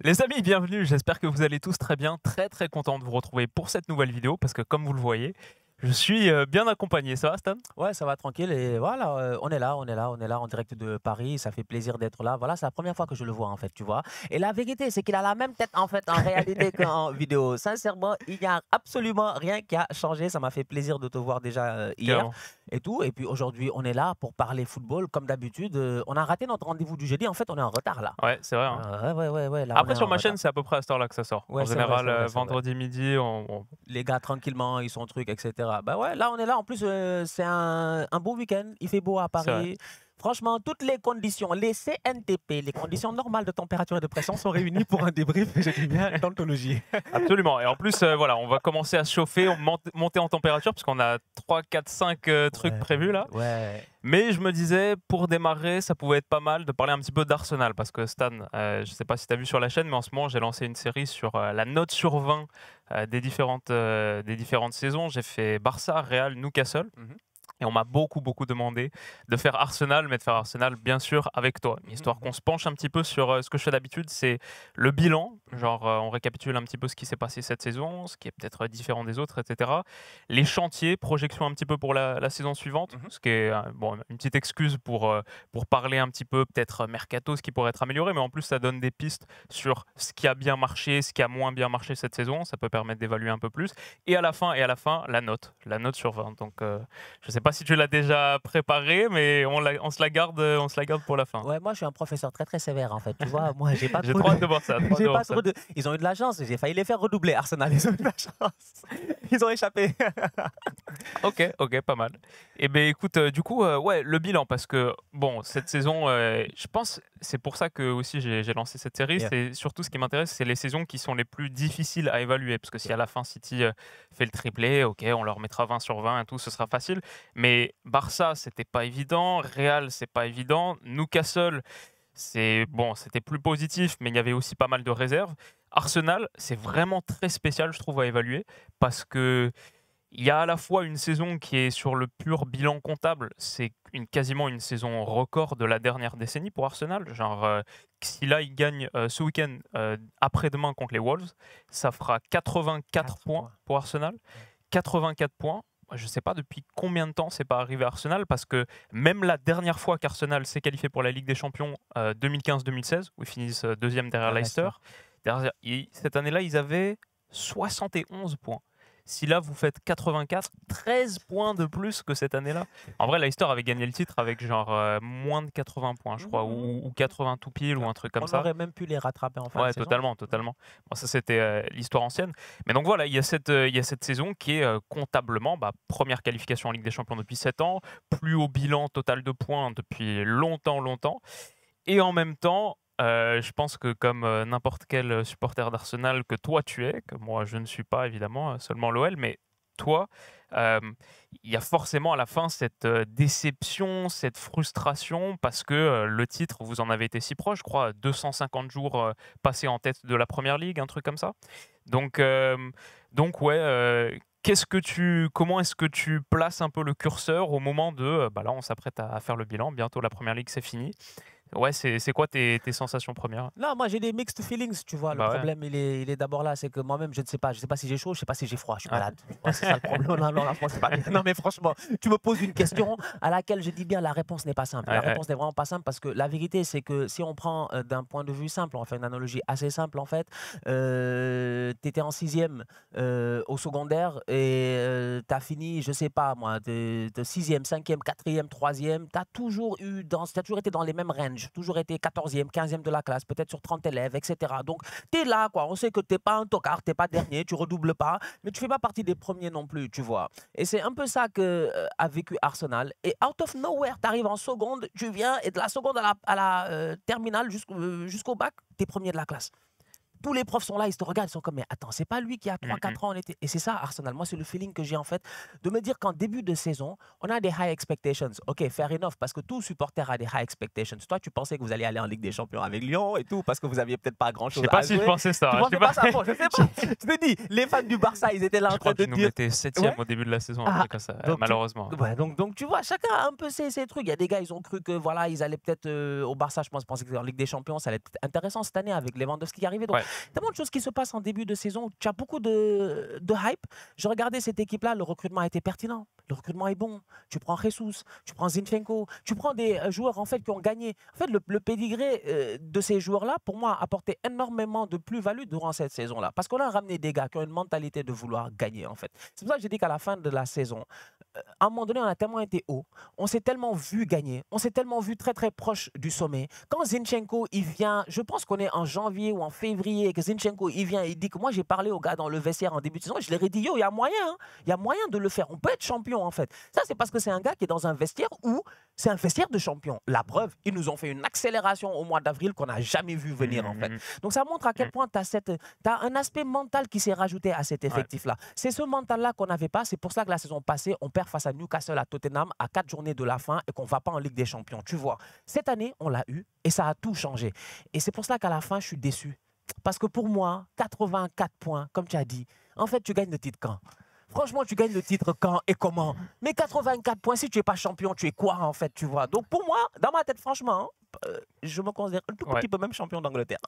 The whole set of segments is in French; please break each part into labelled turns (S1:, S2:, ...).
S1: Les amis, bienvenue, j'espère que vous allez tous très bien, très content de vous retrouver pour cette nouvelle vidéo parce que comme vous le voyez, je suis bien accompagné, ça va Stan?
S2: Ouais, ça va tranquille et voilà, on est là en direct de Paris, ça fait plaisir d'être là. Voilà, c'est la première fois que je le vois en fait, tu vois? Et la vérité, c'est qu'il a la même tête en fait en réalité qu'en vidéo. Sincèrement, il n'y a absolument rien qui a changé. Ça m'a fait plaisir de te voir déjà, hier
S1: Carrément.
S2: et tout et puis aujourd'hui, on est là pour parler football comme d'habitude, on a raté notre rendez-vous du jeudi. En fait, on est en retard là.
S1: Ouais, c'est vrai, hein.
S2: Ouais, là, on
S1: Après
S2: est
S1: sur
S2: en
S1: ma chaîne,
S2: retard.
S1: c'est à peu près à cette heure-là que ça sort. En
S2: Ouais, c'est vrai,
S1: général,
S2: c'est vrai, c'est vrai.
S1: vendredi midi,
S2: Les gars, tranquillement, ils sont trucs, et cetera. Bah, ouais, là, on est là. En plus, c'est un beau week-end. Il fait beau à
S1: c'est vrai.
S2: Paris. Franchement, toutes les conditions, les CNTP, les conditions normales de température et de pression sont réunies pour un débrief, je dis bien, d'anthologie.
S1: Absolument et en plus, voilà, on va commencer à se chauffer, monter en température parce qu'on a 3, 4, 5 trucs
S2: Ouais,
S1: prévus là.
S2: ouais.
S1: Mais je me disais, pour démarrer, ça pouvait être pas mal de parler un petit peu d'Arsenal parce que Stan, je ne sais pas si tu as vu sur la chaîne, mais en ce moment, j'ai lancé une série sur la note sur 20 des différentes saisons. J'ai fait Barça, Real, Newcastle.
S2: Mhm,
S1: Et on m'a beaucoup demandé de faire Arsenal, mais de faire Arsenal, bien sûr, avec toi.
S2: mhm,
S1: Histoire
S2: mhm,
S1: qu'on se penche un petit peu sur ce que je fais d'habitude, c'est le bilan.
S2: mhm,
S1: Genre, on récapitule un petit peu ce qui s'est passé cette saison, ce qui est peut-être différent des autres, etc. Les chantiers, projection un petit peu pour la saison suivante,
S2: mhm.
S1: ce qui est bon, une petite excuse pour parler un petit peu, peut-être mercato, ce qui pourrait être amélioré, mais en plus, ça donne des pistes sur ce qui a bien marché, ce qui a moins bien marché cette saison. Ça peut permettre d'évaluer un peu plus. Et à la fin, la note sur 20. Donc, je sais pas si tu l'as déjà préparé, mais on se la garde pour la fin.
S2: Ouais, moi, je suis un professeur très sévère, en fait. Tu vois, moi, j'ai pas
S1: J'ai
S2: trop
S1: trop
S2: de,
S1: hâte de voir ça, trop hâte de
S2: j'ai
S1: voir
S2: pas
S1: ça.
S2: trop de. Ils ont eu de la chance. J'ai failli les faire redoubler, Arsenal. Ils ont eu de la chance. Ils ont échappé.
S1: OK, pas mal. Et ben écoute, du coup, ouais, le bilan parce que bon, cette saison, je pense c'est pour ça que aussi j'ai lancé cette série.
S2: Yeah,
S1: C'est surtout ce qui m'intéresse, c'est les saisons qui sont les plus difficiles à évaluer. Parce que si
S2: yeah.
S1: à la fin City, fait le triplé, OK, on leur mettra 20 sur 20 et tout, ce sera facile. Mais Barça, c'était pas évident, Real, c'est pas évident, Newcastle, c'est bon, c'était plus positif, mais il y avait aussi pas mal de réserves. Arsenal, c'est vraiment très spécial, je trouve, à évaluer parce que il y a à la fois une saison qui est sur le pur bilan comptable, c'est quasiment une saison record de la dernière décennie pour Arsenal. Genre, si là, ils gagnent ce week-end, après-demain contre les Wolves, ça fera 84
S2: 4
S1: points
S2: points.
S1: pour Arsenal. 84 points. Moi, je ne sais pas depuis combien de temps c'est pas arrivé à Arsenal, parce que même la dernière fois qu'Arsenal s'est qualifié pour la Ligue des Champions, 2015-2016, où ils finissent deuxième derrière
S2: Ouais,
S1: Leicester,
S2: Leicester.
S1: cette année-là, ils avaient 71 points. Si là, vous faites 84, 13 points de plus que cette année-là. En vrai, Leicester avait gagné le titre avec genre moins de 80 points, je crois,
S2: Mhm,
S1: ou 80 tout pile, ou
S2: mhm.
S1: un truc comme
S2: On
S1: ça.
S2: aurait même pu les rattraper en fin de
S1: Ouais,
S2: saison.
S1: totalement,
S2: Mhm.
S1: totalement. Bon, ça, c'était l'histoire ancienne. Mais donc voilà, il y a cette saison qui est comptablement, bah, première qualification en Ligue des Champions depuis 7 ans, plus haut bilan total de points depuis longtemps. Et en même temps, je pense que comme n'importe quel supporter d'Arsenal que toi tu es, que moi je ne suis pas évidemment, seulement l'OL, mais toi, hem, il y a forcément à la fin cette déception, cette frustration parce que le titre, vous en avez été si proche, je crois, 250 jours passés en tête de la Première Ligue, un truc comme ça. Donc, donc ouais, comment est-ce que tu places un peu le curseur au moment de, bah là on s'apprête à faire le bilan, bientôt la Première Ligue c'est fini. Ouais, c'est quoi tes sensations premières?
S2: Non, moi j'ai des mixed feelings, tu vois. Le
S1: Bah, ouais.
S2: problème, il est d'abord là, c'est que moi-même, je sais pas si j'ai chaud, je sais pas si j'ai froid, je suis
S1: Ouais.
S2: malade. Tu vois, c'est ça le problème. Non, non, là, franchement, c'est pas bien. Non, mais franchement, tu me poses une question à laquelle je dis bien la réponse n'est pas simple. La
S1: Ouais.
S2: réponse n'est vraiment pas simple parce que la vérité, c'est que si on prend d'un point de vue simple, on fait une analogie assez simple en fait, tu étais en sixième au secondaire et tu as fini, je sais pas moi, de sixième, cinquième, quatrième, troisième, t'as toujours été dans les mêmes ranges, toujours été 14e, 15e de la classe, peut-être sur 30 élèves, etc. Donc, tu es là, quoi. On sait que tu n'es pas un tocard, tu n'es pas dernier, tu redoubles pas, mais tu fais pas partie des premiers non plus, tu vois. Et c'est un peu ça que a vécu Arsenal. Et out of nowhere, tu arrives en seconde, tu viens, et de la seconde à la terminale jusqu'au bac, tu es premier de la classe. tous les profs sont là, ils te regardent, ils sont comme, mais attends, c'est pas lui qui a
S1: Mm,
S2: 3-4 ans en été. Et c'est ça, Arsenal. Moi, c'est le feeling que j'ai en fait, de me dire qu'en début de saison, on a des high expectations. Ok, fair enough, parce que tout supporter a des high expectations. Toi, tu pensais que vous alliez aller en Ligue des Champions avec Lyon et tout, parce que vous aviez peut-être pas
S1: Je
S2: grand-chose
S1: sais pas
S2: à
S1: si je
S2: jouer.
S1: pensais ça.
S2: Tu
S1: Je sais
S2: pensais
S1: pas.
S2: pas ça? Bon, je sais pas. Je te dis, les fans du Barça, ils étaient là en
S1: Je
S2: train
S1: crois que
S2: de
S1: tu nous
S2: dire.
S1: mettais 7e
S2: Ouais.
S1: au début de la saison, un
S2: Ah,
S1: truc comme ça,
S2: donc,
S1: malheureusement.
S2: ouais, donc tu vois, chacun a un peu ses trucs. Il y a des gars, ils ont cru que voilà, ils allaient peut-être au Barça, je pensaient que en Ligue des Champions, ça allait être intéressant cette année avec Lewandowski qui arrivait. Donc,
S1: Ouais.
S2: tellement de choses qui se passent en début de saison. Tu as beaucoup de hype. Je regardais cette équipe-là, le recrutement a été pertinent. Le recrutement est bon. Tu prends Jesus, tu prends Zinchenko, tu prends des joueurs en fait qui ont gagné. En fait, le pédigré de ces joueurs-là, pour moi, a apporté énormément de plus-value durant cette saison-là. Parce qu'on a ramené des gars qui ont une mentalité de vouloir gagner, en fait. C'est pour ça que j'ai dit qu'à la fin de la saison, à un moment donné, on a tellement été haut, on s'est tellement vu gagner, on s'est tellement vu très très proche du sommet. Quand Zinchenko, il vient, je pense qu'on est en janvier ou en février, et que Zinchenko, il vient, il dit que moi j'ai parlé aux gars dans le vestiaire en début de saison, je leur ai dit, yo, il y a moyen, hein, il y a moyen de le faire, on peut être champion en fait. Ça, c'est parce que c'est un gars qui est dans un vestiaire où c'est un vestiaire de champion. La preuve, ils nous ont fait une accélération au mois d'avril qu'on n'a jamais vu venir en fait. Donc ça montre à quel point tu as un aspect mental qui s'est rajouté à cet effectif-là. C'est ce mental-là qu'on n'avait pas, c'est pour ça que la saison passée, on perd face à Newcastle, à Tottenham, à 4 journées de la fin et qu'on ne va pas en Ligue des Champions. Tu vois, cette année, on l'a eu et ça a tout changé. Et c'est pour ça qu'à la fin, je suis déçu. Parce que pour moi, 84 points, comme tu as dit, en fait, tu gagnes le titre quand? Franchement, tu gagnes le titre quand et comment? Mais 84 points, si tu n'es pas champion, tu es quoi en fait, tu vois? Donc pour moi, dans ma tête, franchement, je me considère un tout petit peu même champion d'Angleterre.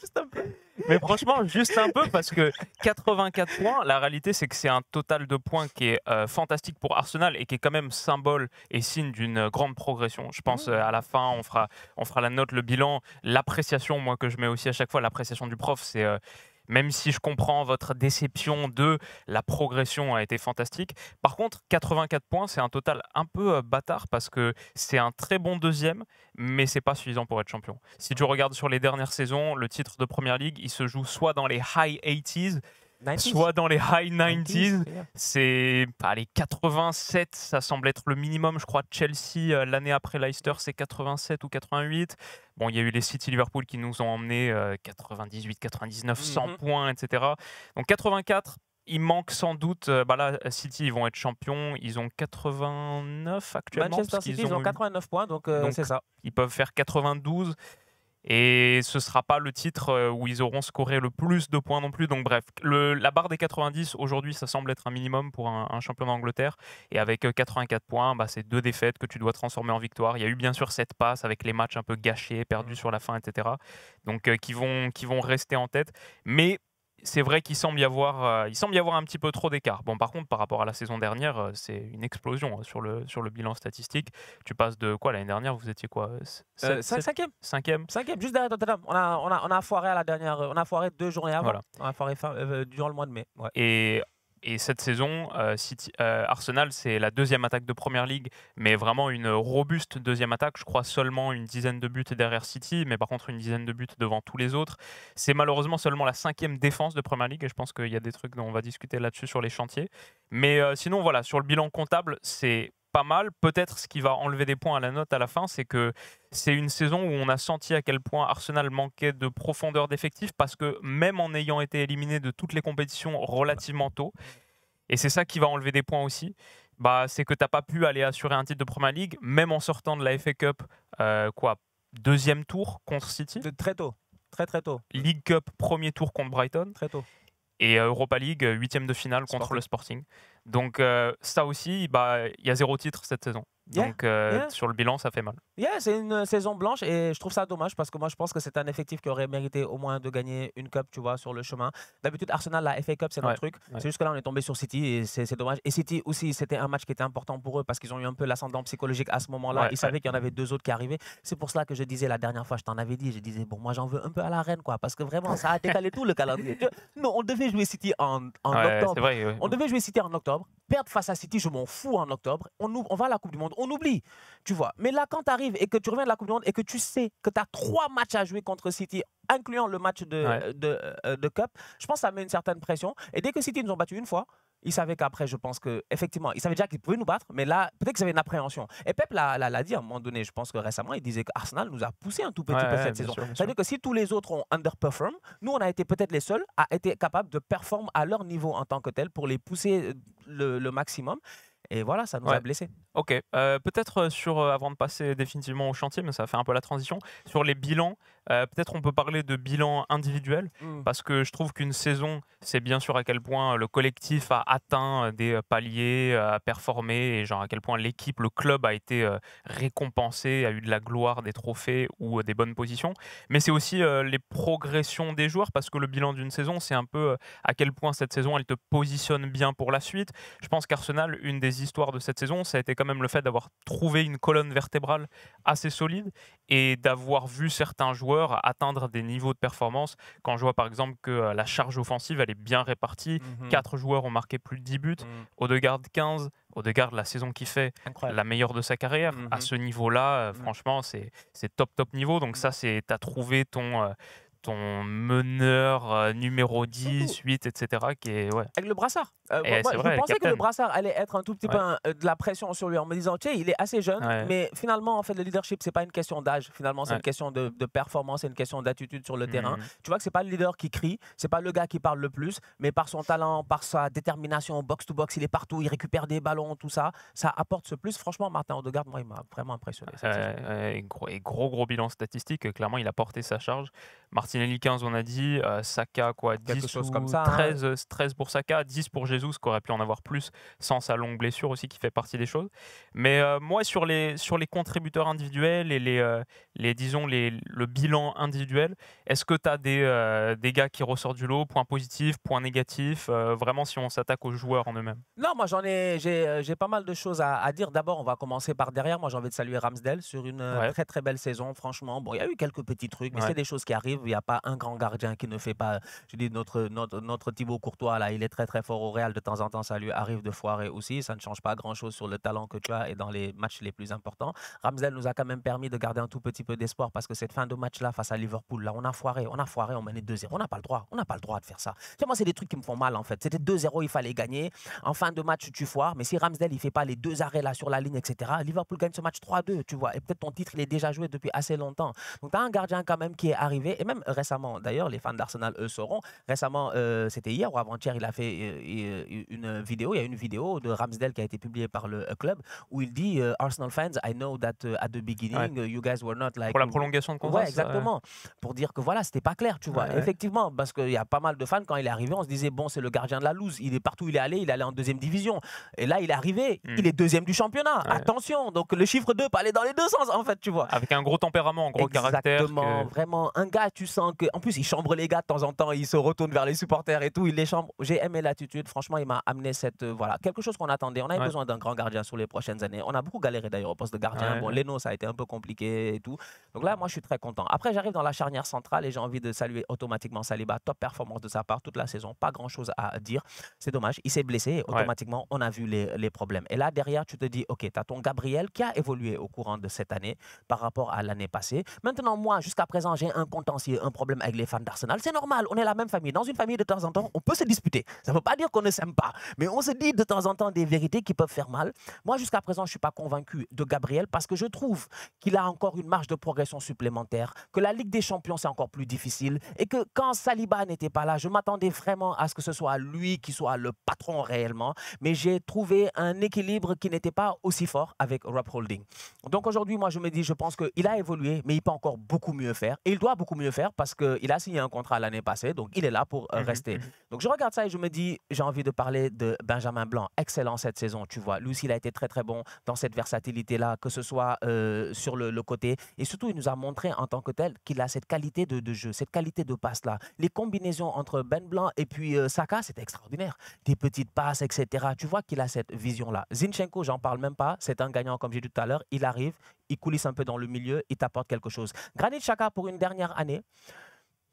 S2: Juste un peu.
S1: Mais franchement, juste un peu, parce que 84 points, la réalité, c'est que c'est un total de points qui est fantastique pour Arsenal et qui est quand même symbole et signe d'une grande progression. Je pense à la fin, on fera la note, le bilan, l'appréciation, moi, que je mets aussi à chaque fois, l'appréciation du prof, c'est... même si je comprends votre déception de la progression a été fantastique. Par contre, 84 points, c'est un total un peu bâtard parce que c'est un très bon deuxième, mais c'est pas suffisant pour être champion. Si tu regardes sur les dernières saisons, le titre de Première Ligue, il se joue soit dans les high 80s,
S2: 90s.
S1: soit dans les high 90s.
S2: Yeah.
S1: C'est les 87, ça semble être le minimum. Je crois Chelsea, l'année après Leicester, c'est 87 ou 88. Bon, il y a eu les City-Liverpool qui nous ont emmenés 98, 99, 100 points, etc. Donc 84, il manque sans doute. Là, City, ils vont être champions. Ils ont 89 actuellement.
S2: Manchester City, ils ont 89 points, donc c'est ça.
S1: Ils peuvent faire 92. Et ce ne sera pas le titre où ils auront scoré le plus de points non plus. Donc bref, la barre des 90, aujourd'hui, ça semble être un minimum pour un champion d'Angleterre. Et avec 84 points, c'est 2 défaites que tu dois transformer en victoire. Il y a eu bien sûr cette passe avec les matchs un peu gâchés, perdus sur la fin, etc. Donc qui vont rester en tête. Mais c'est vrai qu'il semble y avoir un petit peu trop d'écart. Bon, par contre, par rapport à la saison dernière, c'est une explosion sur le bilan statistique. Tu passes de quoi l'année dernière? Vous étiez quoi?
S2: Cinquième. Cinquième, juste derrière Tottenham. On a foiré à la dernière. On a foiré 2 journées avant.
S1: Voilà.
S2: On a foiré durant le mois de mai. Ouais.
S1: Et cette saison, Arsenal, c'est la deuxième attaque de Première Ligue, mais vraiment une robuste deuxième attaque. Je crois seulement une dizaine de buts derrière City, mais par contre une dizaine de buts devant tous les autres. C'est malheureusement seulement la 5e défense de Première Ligue, et je pense qu'il y a des trucs dont on va discuter là-dessus sur les chantiers. Mais sinon, voilà, sur le bilan comptable, c'est pas mal. Peut-être ce qui va enlever des points à la note à la fin, c'est que c'est une saison où on a senti à quel point Arsenal manquait de profondeur d'effectif, parce que même en ayant été éliminé de toutes les compétitions relativement tôt, et c'est ça qui va enlever des points aussi, c'est que tu n'as pas pu aller assurer un titre de Premier League, même en sortant de la FA Cup, deuxième tour contre City.
S2: Très tôt. Très très tôt.
S1: League Cup, premier tour contre Brighton.
S2: Très tôt.
S1: Et Europa League, 8e de finale contre le Sporting. Donc ça aussi, il y a 0 titre cette saison. Donc sur le bilan, ça fait mal.
S2: C'est une saison blanche et je trouve ça dommage parce que moi je pense que c'est un effectif qui aurait mérité au moins de gagner une cup, tu vois, sur le chemin. D'habitude, Arsenal, la FA Cup, c'est notre truc. C'est juste que là, on est tombé sur City et c'est dommage. Et City aussi, c'était un match qui était important pour eux parce qu'ils ont eu un peu l'ascendant psychologique à ce moment-là. Ils savaient qu'il y en avait 2 autres qui arrivaient. C'est pour cela que je disais la dernière fois, je t'en avais dit, je disais, bon, moi j'en veux un peu à la reine, quoi, parce que vraiment, ça a décalé tout le calendrier. Non, on devait jouer City en octobre.
S1: Vrai,
S2: on devait jouer City en octobre. Perdre face à City, je m'en fous en octobre. On va à la Coupe du Monde, on oublie. Tu vois, mais là, quand tu arrives et que tu reviens de la Coupe du Monde et que tu sais que tu as 3 matchs à jouer contre City incluant le match
S1: Ouais.
S2: de Cup. Je pense que ça met une certaine pression. Et dès que City nous ont battu une fois, ils savaient qu'après, je pense qu'effectivement, ils savaient déjà qu'ils pouvaient nous battre, mais là, peut-être qu'ils avaient une appréhension. Et Pep l'a dit à un moment donné, je pense que récemment, il disait qu'Arsenal nous a poussé un tout
S1: Ouais,
S2: petit peu
S1: ouais,
S2: cette
S1: bien
S2: saison.
S1: sûr, bien sûr.
S2: C'est-à-dire que si tous les autres ont underperform, nous, on a été peut-être les seuls à être capables de performer à leur niveau en tant que tel pour les pousser le maximum. Et voilà, ça nous a
S1: Ouais.
S2: blessés.
S1: Ok, peut-être avant de passer définitivement au chantier, mais ça fait un peu la transition, sur les bilans, peut-être on peut parler de bilan individuel,
S2: Mm.
S1: parce que je trouve qu'une saison, c'est bien sûr à quel point le collectif a atteint des paliers, a performé, et genre à quel point l'équipe, le club a été récompensé, a eu de la gloire, des trophées ou des bonnes positions, mais c'est aussi les progressions des joueurs, parce que le bilan d'une saison, c'est un peu à quel point cette saison, elle te positionne bien pour la suite. Je pense qu'Arsenal, une des histoires de cette saison, ça a été quand même le fait d'avoir trouvé une colonne vertébrale assez solide et d'avoir vu certains joueurs atteindre des niveaux de performance. Quand je vois par exemple que la charge offensive, elle est bien répartie,
S2: Mhm.
S1: 4 joueurs ont marqué plus de 10 buts,
S2: Mm.
S1: Odegaard 15, Odegaard la saison qu'il fait,
S2: Incroyable.
S1: la meilleure de sa carrière. À
S2: Mhm.
S1: ce niveau-là,
S2: Mm.
S1: franchement, c'est top niveau. Donc
S2: Mm.
S1: ça, tu as trouvé ton meneur numéro 10,
S2: Surtout
S1: 8, etc. qui est, ouais.
S2: avec le brassard.
S1: Et c'est
S2: Je
S1: vrai, le
S2: pensais que le
S1: capitaine.
S2: brassard allait être un tout petit peu
S1: Ouais,
S2: de la pression sur lui en me disant, tu sais, il est assez jeune,
S1: ouais,
S2: mais finalement, en fait, le leadership, c'est pas une question d'âge. Finalement, c'est une
S1: ouais.
S2: question de performance, c'est une question d'attitude sur le terrain.
S1: Mhm.
S2: Tu vois que c'est pas le leader qui crie, c'est pas le gars qui parle le plus, mais par son talent, par sa détermination, box to box, il est partout, il récupère des ballons, tout ça, ça apporte ce plus. Franchement, Martin Odegaard, moi, il m'a vraiment impressionné cette saison.
S1: Gros bilan statistique, clairement il a porté sa charge. Martinelli 15 on a dit, Saka quoi,
S2: Quelque
S1: 10
S2: chose comme
S1: ou
S2: ça, hein.
S1: 13, 13 pour Saka, 10 pour Jesus qui aurait pu en avoir plus sans sa longue blessure aussi qui fait partie des choses. Mais moi sur les contributeurs individuels et disons le bilan individuel, est-ce que tu as des gars qui ressortent du lot, points positifs, points négatifs, vraiment si on s'attaque aux joueurs en eux-mêmes?
S2: Non, moi j'ai pas mal de choses à dire. D'abord, on va commencer par derrière. Moi, j'ai envie de saluer Ramsdale sur une
S1: Ouais,
S2: très très belle saison. Franchement, bon, il y a eu quelques petits trucs, mais
S1: ouais,
S2: c'est des choses qui arrivent. Il n'y a pas un grand gardien qui ne fait pas. Je dis notre Thibaut Courtois là, il est très très fort au Real. De temps en temps, ça lui arrive de foirer aussi. Ça ne change pas grand chose sur le talent que tu as et dans les matchs les plus importants. Ramsdale nous a quand même permis de garder un tout petit peu d'espoir parce que cette fin de match là face à Liverpool là, on a foiré, on menait 2-0. On n'a pas le droit de faire ça. Tu sais, moi, c'est des trucs qui me font mal en fait. C'était 2-0, il fallait gagner. En fin de match, tu foires, mais si Ramsdale il fait pas les 2 arrêts là sur la ligne, etc., Liverpool gagne ce match 3-2, tu vois. Et peut-être ton titre, il est déjà joué depuis assez longtemps. Donc, tu as un gardien quand même qui est arrivé, et même récemment, d'ailleurs, les fans d'Arsenal, eux, sauront, récemment, c'était hier ou avant-hier, il a fait une vidéo, il y a une vidéo de Ramsdale qui a été publiée par le club, où il dit Arsenal fans, I know that at the
S1: ouais.
S2: beginning, you guys were not like...
S1: Pour la prolongation de contrat,
S2: Ouais,
S1: c'est ça? Ouais,
S2: exactement. Pour dire que voilà, c'était pas clair, tu
S1: ouais,
S2: vois.
S1: ouais.
S2: Effectivement, parce qu'il y a pas mal de fans, quand il est arrivé, on se disait, bon, c'est le gardien de la loose. Il est partout où il est allé en deuxième division. Et là, il est arrivé, il
S1: Hmm.
S2: est deuxième du championnat.
S1: Ouais.
S2: Attention, donc le chiffre 2 peut aller dans les deux sens, en fait, tu vois.
S1: Avec un gros tempérament, un gros caractère.
S2: Exactement, vraiment. Un gars, tu sens que. En plus, il chambre les gars de temps en temps, il se retourne vers les supporters et tout, il les chambre. J'ai aimé l'attitude, franchement, il m'a amené cette. Voilà, quelque chose qu'on attendait. On avait
S1: Ouais,
S2: besoin d'un grand gardien sur les prochaines années. On a beaucoup galéré d'ailleurs au poste de gardien.
S1: ouais,
S2: Bon,
S1: ouais.
S2: Leno, ça a été un peu compliqué et tout. Donc là, moi, je suis très content. Après, j'arrive dans la charnière centrale et j'ai envie de saluer automatiquement Saliba. Top performance de sa part toute la saison. Pas grand chose à dire. C'est dommage. Il s'est blessé et
S1: Ouais.
S2: automatiquement, on a vu les problèmes. Et là, derrière, tu te dis, OK, tu as ton Gabriel qui a évolué au courant de cette année par rapport à l'année passée. Maintenant, moi, jusqu'à présent, j'ai un contentieux, un problème avec les fans d'Arsenal. C'est normal, on est la même famille. Dans une famille, de temps en temps, on peut se disputer. Ça ne veut pas dire qu'on ne s'aime pas, mais on se dit de temps en temps des vérités qui peuvent faire mal. Moi, jusqu'à présent, je ne suis pas convaincu de Gabriel parce que je trouve qu'il a encore une marge de progression supplémentaire, que la Ligue des Champions, c'est encore plus difficile et que quand Saliba n'était pas là, je m'attendais vraiment à ce que ce soit lui qui soit le patron réellement, mais j'ai trouvé un équilibre qui n'était pas aussi fort avec Rob Holding. Donc aujourd'hui, moi, je me dis, je pense qu'il a évolué, mais il peut encore beaucoup mieux faire. Et il doit beaucoup mieux faire parce qu'il a signé un contrat l'année passée, donc il est là pour rester. Donc je regarde ça et je me dis, j'ai envie de parler de Benjamin Blanc. Excellent cette saison, tu vois. Lui aussi, il a été très très bon dans cette versatilité-là, que ce soit sur le côté. Et surtout, il nous a montré en tant que tel qu'il a cette qualité de jeu, cette qualité de passe-là. Les combinaisons entre Ben Blanc et puis Saka, c'était extraordinaire. Des petites passes, etc. Tu vois qu'il a cette vision-là. Zinchenko, j'en parle même pas. C'est un gagnant, comme j'ai dit tout à l'heure. Il arrive, il coulisse un peu dans le milieu, il t'apporte quelque chose. Granit Xhaka pour une dernière année.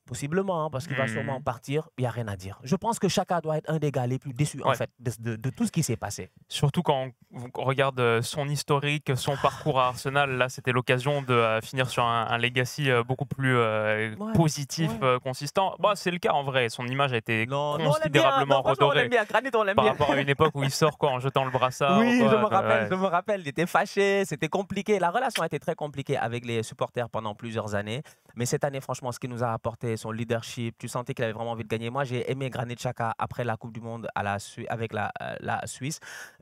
S2: Possiblement, hein, parce qu'il va sûrement
S1: Hmm.
S2: partir, il n'y a rien à dire. Je pense que Chaka doit être un des gars les plus déçus en
S1: Ouais.
S2: fait de tout ce qui s'est passé.
S1: Surtout quand on regarde son historique, son parcours à Arsenal, là c'était l'occasion de finir sur un legacy beaucoup plus
S2: Ouais,
S1: positif,
S2: ouais.
S1: consistant.
S2: Ouais.
S1: Bah, c'est le cas en vrai, son image a été
S2: Non, non, on l'aime bien, hein.
S1: considérablement
S2: Non, franchement, on l'aime
S1: redorée
S2: bien. Granit, on l'aime
S1: par
S2: bien.
S1: rapport à une époque où il sort quoi, en jetant le brassard ou
S2: Oui,
S1: quoi.
S2: je me rappelle, il était fâché, c'était compliqué. La relation a été très compliquée avec les supporters pendant plusieurs années. Mais cette année, franchement, ce qu'il nous a apporté, son leadership, tu sentais qu'il avait vraiment envie de gagner. Moi, j'ai aimé Granit Xhaka après la Coupe du Monde avec la Suisse.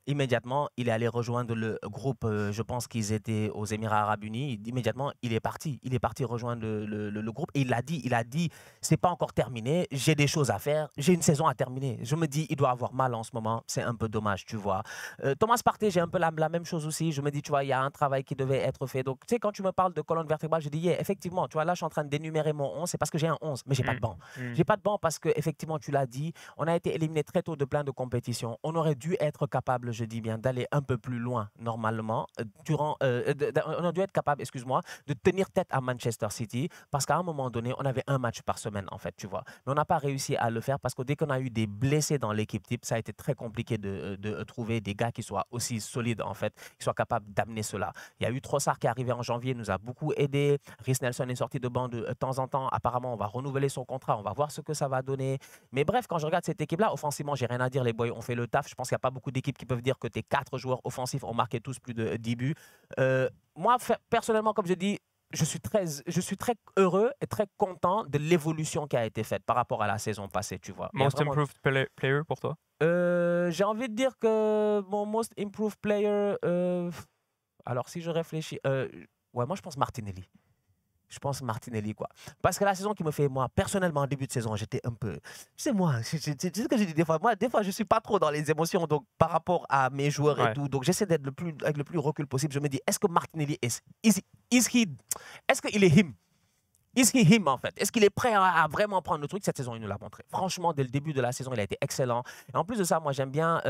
S2: Immédiatement, il est allé rejoindre le groupe, je pense qu'ils étaient aux Émirats Arabes Unis. Immédiatement, il est parti. Il est parti rejoindre le groupe et il a dit, c'est pas encore terminé, j'ai des choses à faire, j'ai une saison à terminer. Je me dis, il doit avoir mal en ce moment, c'est un peu dommage, tu vois. Thomas Partey, j'ai un peu la même chose aussi. Je me dis, tu vois, il y a un travail qui devait être fait. Donc, tu sais, quand tu me parles de colonne vertébrale, je dis, yeah, effectivement, tu vois, là, je suis en train d'énumérer mon 11, c'est parce que j'ai un 11, mais j'ai pas de
S1: Mm,
S2: banc.
S1: mm.
S2: J'ai pas de banc parce que, effectivement, tu l'as dit, on a été éliminé très tôt de plein de compétitions. On aurait dû être capable, je dis bien, d'aller un peu plus loin, normalement, on aurait dû être capable, excuse-moi, de tenir tête à Manchester City parce qu'à un moment donné, on avait un match par semaine, en fait, tu vois. Mais on n'a pas réussi à le faire parce que dès qu'on a eu des blessés dans l'équipe type, ça a été très compliqué de trouver des gars qui soient aussi solides, en fait, qui soient capables d'amener cela. Il y a eu Trossard qui est arrivé en janvier, nous a beaucoup aidé. Rhys Nelson est sorti de banc de temps en temps. Apparemment, on va renouveler son contrat, on va voir ce que ça va donner. Mais bref, quand je regarde cette équipe-là, offensivement, j'ai rien à dire. Les boys ont fait le taf. Je pense qu'il n'y a pas beaucoup d'équipes qui peuvent dire que tes 4 joueurs offensifs ont marqué tous plus de 10 buts. Moi, personnellement, comme je dis, je suis très heureux et très content de l'évolution qui a été faite par rapport à la saison passée, tu vois. Il y a
S1: Most
S2: vraiment
S1: improved player pour toi?
S2: j'ai envie de dire que mon most improved player, alors si je réfléchis, ouais, moi je pense Martinelli. Je pense Martinelli, quoi. Parce que la saison qui me fait, moi, personnellement, en début de saison, j'étais un peu. Tu sais, moi, c'est ce que j'ai dit des fois. Moi, des fois, je ne suis pas trop dans les émotions donc, par rapport à mes joueurs et
S1: Ouais.
S2: tout. Donc, j'essaie d'être avec le plus recul possible. Je me dis, est-ce que Martinelli est-ce qu'il est him? Is he him en fait? Est-ce qu'il est prêt à vraiment prendre le truc? Cette saison, il nous l'a montré. Franchement, dès le début de la saison, il a été excellent. Et en plus de ça, moi, j'aime bien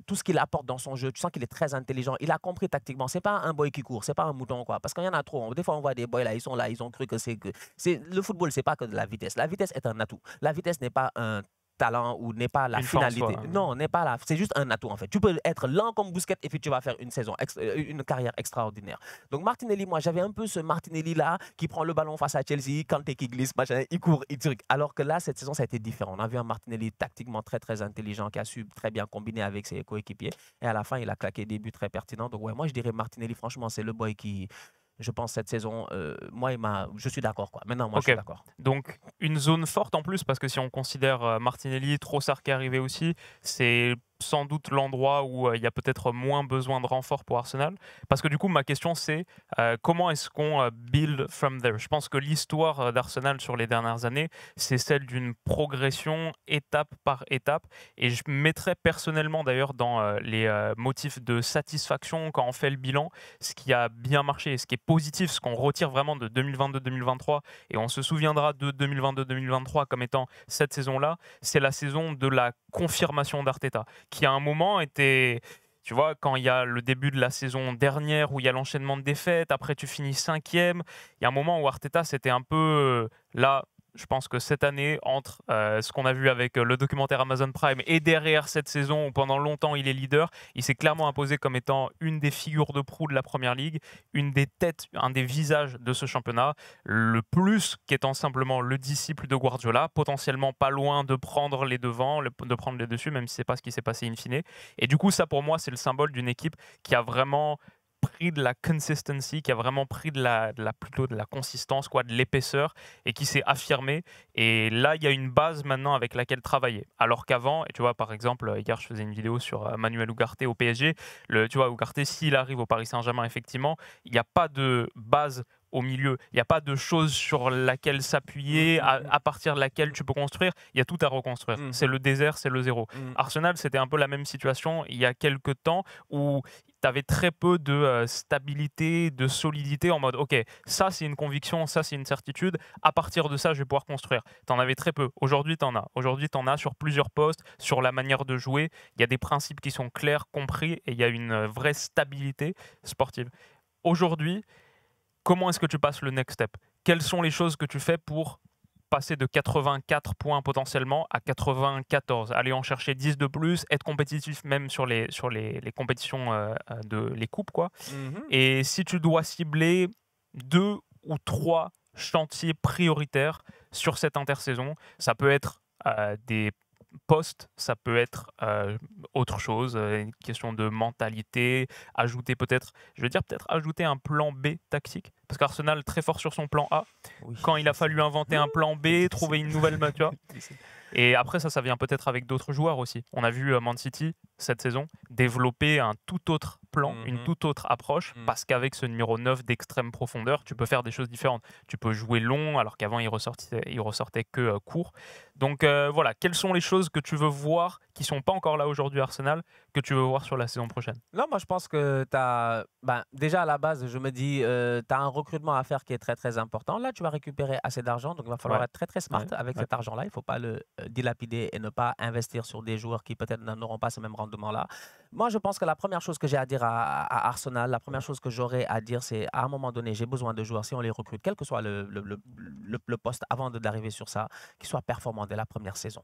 S2: tout ce qu'il apporte dans son jeu. Tu sens qu'il est très intelligent. Il a compris tactiquement. C'est pas un boy qui court, c'est pas un mouton quoi. Parce qu'il y en a trop. Des fois, on voit des boys là, ils sont là, ils ont cru que c'est le football, c'est pas que de la vitesse. La vitesse est un atout. La vitesse n'est pas un talent ou n'est pas la
S1: Une fin en
S2: finalité.
S1: soi.
S2: Non, n'est pas là. C'est juste un atout en fait. Tu peux être lent comme Busquets et puis tu vas faire une carrière extraordinaire. Donc Martinelli, moi j'avais un peu ce Martinelli là qui prend le ballon face à Chelsea, Kanté qui glisse, machin, il court, il truc. Alors que là, cette saison, ça a été différent. On a vu un Martinelli tactiquement très très intelligent qui a su très bien combiner avec ses coéquipiers. Et à la fin, il a claqué des buts très pertinents. Donc ouais, moi je dirais Martinelli, franchement, c'est le boy qui, je pense, cette saison, moi, je suis d'accord quoi. Maintenant, moi, je
S1: Ok,
S2: suis d'accord.
S1: donc une zone forte en plus, parce que si on considère Martinelli, Trossard qui est arrivé aussi, c'est sans doute l'endroit où il y a peut-être moins besoin de renfort pour Arsenal. Parce que du coup, ma question c'est comment est-ce qu'on build from there? Je pense que l'histoire d'Arsenal sur les dernières années, c'est celle d'une progression étape par étape. Et je mettrais personnellement d'ailleurs dans les motifs de satisfaction quand on fait le bilan, ce qui a bien marché, ce qui est positif, ce qu'on retire vraiment de 2022-2023 et on se souviendra de 2022-2023 comme étant cette saison-là, c'est la saison de la confirmation d'Arteta, qui à un moment était... Tu vois, quand il y a le début de la saison dernière où il y a l'enchaînement de défaites, après tu finis 5e, il y a un moment où Arteta c'était un peu là. Je pense que cette année, entre ce qu'on a vu avec le documentaire Amazon Prime et derrière cette saison où pendant longtemps il est leader, il s'est clairement imposé comme étant une des figures de proue de la Première Ligue, une des têtes, un des visages de ce championnat, le plus qu'étant simplement le disciple de Guardiola, potentiellement pas loin de prendre les devants, de prendre les dessus, même si c'est pas ce qui s'est passé in fine. Et du coup, ça pour moi, c'est le symbole d'une équipe qui a vraiment pris de la consistency, qui a vraiment pris plutôt de la consistance, quoi, de l'épaisseur, et qui s'est affirmé. Et là, il y a une base maintenant avec laquelle travailler. Alors qu'avant, et tu vois, par exemple, hier, je faisais une vidéo sur Manuel Ugarte au PSG. Tu vois, Ugarte, s'il arrive au Paris Saint-Germain, effectivement, il n'y a pas de base au milieu. Il n'y a pas de chose sur laquelle s'appuyer, à partir de laquelle tu peux construire. Il y a tout à reconstruire. C'est le désert, c'est le zéro. Arsenal, c'était un peu la même situation il y a quelques temps où tu avais très peu de stabilité, de solidité en mode ok, ça c'est une conviction, ça c'est une certitude, à partir de ça je vais pouvoir construire. Tu en avais très peu. Aujourd'hui tu en as. Aujourd'hui tu en as sur plusieurs postes, sur la manière de jouer. Il y a des principes qui sont clairs, compris et il y a une vraie stabilité sportive. Aujourd'hui, comment est-ce que tu passes le next step? Quelles sont les choses que tu fais pour passer de 84 points potentiellement à 94, aller en chercher 10 de plus, être compétitif même sur les compétitions les coupes, quoi. Et si tu dois cibler 2 ou 3 chantiers prioritaires sur cette intersaison, ça peut être des postes, ça peut être autre chose, une question de mentalité, ajouter peut-être, je veux dire peut-être ajouter un plan B tactique, parce qu'Arsenal très fort sur son plan A,
S2: Oui,
S1: quand il a fallu inventer un plan B, trouver une nouvelle tu vois. Et après ça vient peut-être avec d'autres joueurs aussi. On a vu Man City cette saison développer un tout autre plan, une toute autre approche, parce qu'avec ce numéro 9 d'extrême profondeur, tu peux faire des choses différentes. Tu peux jouer long, alors qu'avant il ressortait que court. Donc voilà, quelles sont les choses que tu veux voir, qui ne sont pas encore là aujourd'hui à Arsenal, que tu veux voir sur la saison prochaine?
S2: Non, moi je pense que tu as. Déjà à la base, je me dis, tu as un recrutement à faire qui est très très important. Là, tu vas récupérer assez d'argent, donc il va falloir être très très smart avec cet argent-là. Il ne faut pas le dilapider et ne pas investir sur des joueurs qui peut-être n'auront pas ce même rendement-là. Moi, je pense que la première chose que j'ai à dire à Arsenal, la première chose que j'aurais à dire, c'est à un moment donné, j'ai besoin de joueurs, si on les recrute, quel que soit le poste avant d'arriver sur ça, qu'ils soient performants dès la première saison.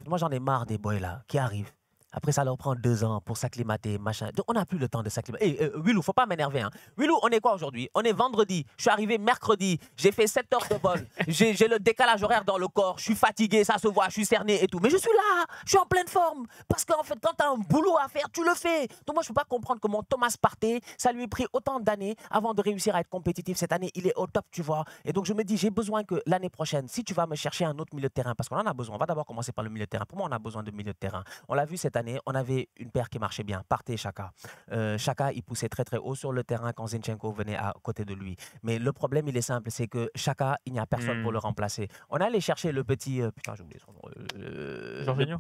S2: Moi, j'en ai marre des boys là qui arrivent. Après, ça leur prend 2 ans pour s'acclimater, machin. Donc, on n'a plus le temps de s'acclimater. Willou, faut pas m'énerver. Hein. Willou, on est quoi aujourd'hui? On est vendredi. Je suis arrivé mercredi. J'ai fait 7 heures de vol. J'ai le décalage horaire dans le corps. Je suis fatigué, ça se voit. Je suis cerné et tout. Mais je suis là. Je suis en pleine forme. Parce qu'en fait, quand tu as un boulot à faire, tu le fais. Donc, moi, je ne peux pas comprendre comment Thomas Partey, ça lui a pris autant d'années avant de réussir à être compétitif. Cette année, il est au top, tu vois. Et donc, je me dis, j'ai besoin que l'année prochaine, si tu vas me chercher un autre milieu de terrain, parce qu'on en a besoin, on va d'abord commencer par le milieu de terrain. Pour moi, on a besoin de milieu de terrain. On l'a vu cette année, on avait une paire qui marchait bien, Partey et Xhaka. Xhaka, il poussait très très haut sur le terrain quand Zinchenko venait à côté de lui. Mais le problème, il est simple, c'est que Xhaka, il n'y a personne pour le remplacer. On allait chercher le petit... putain, j'ai oublié son nom.
S1: Jorginho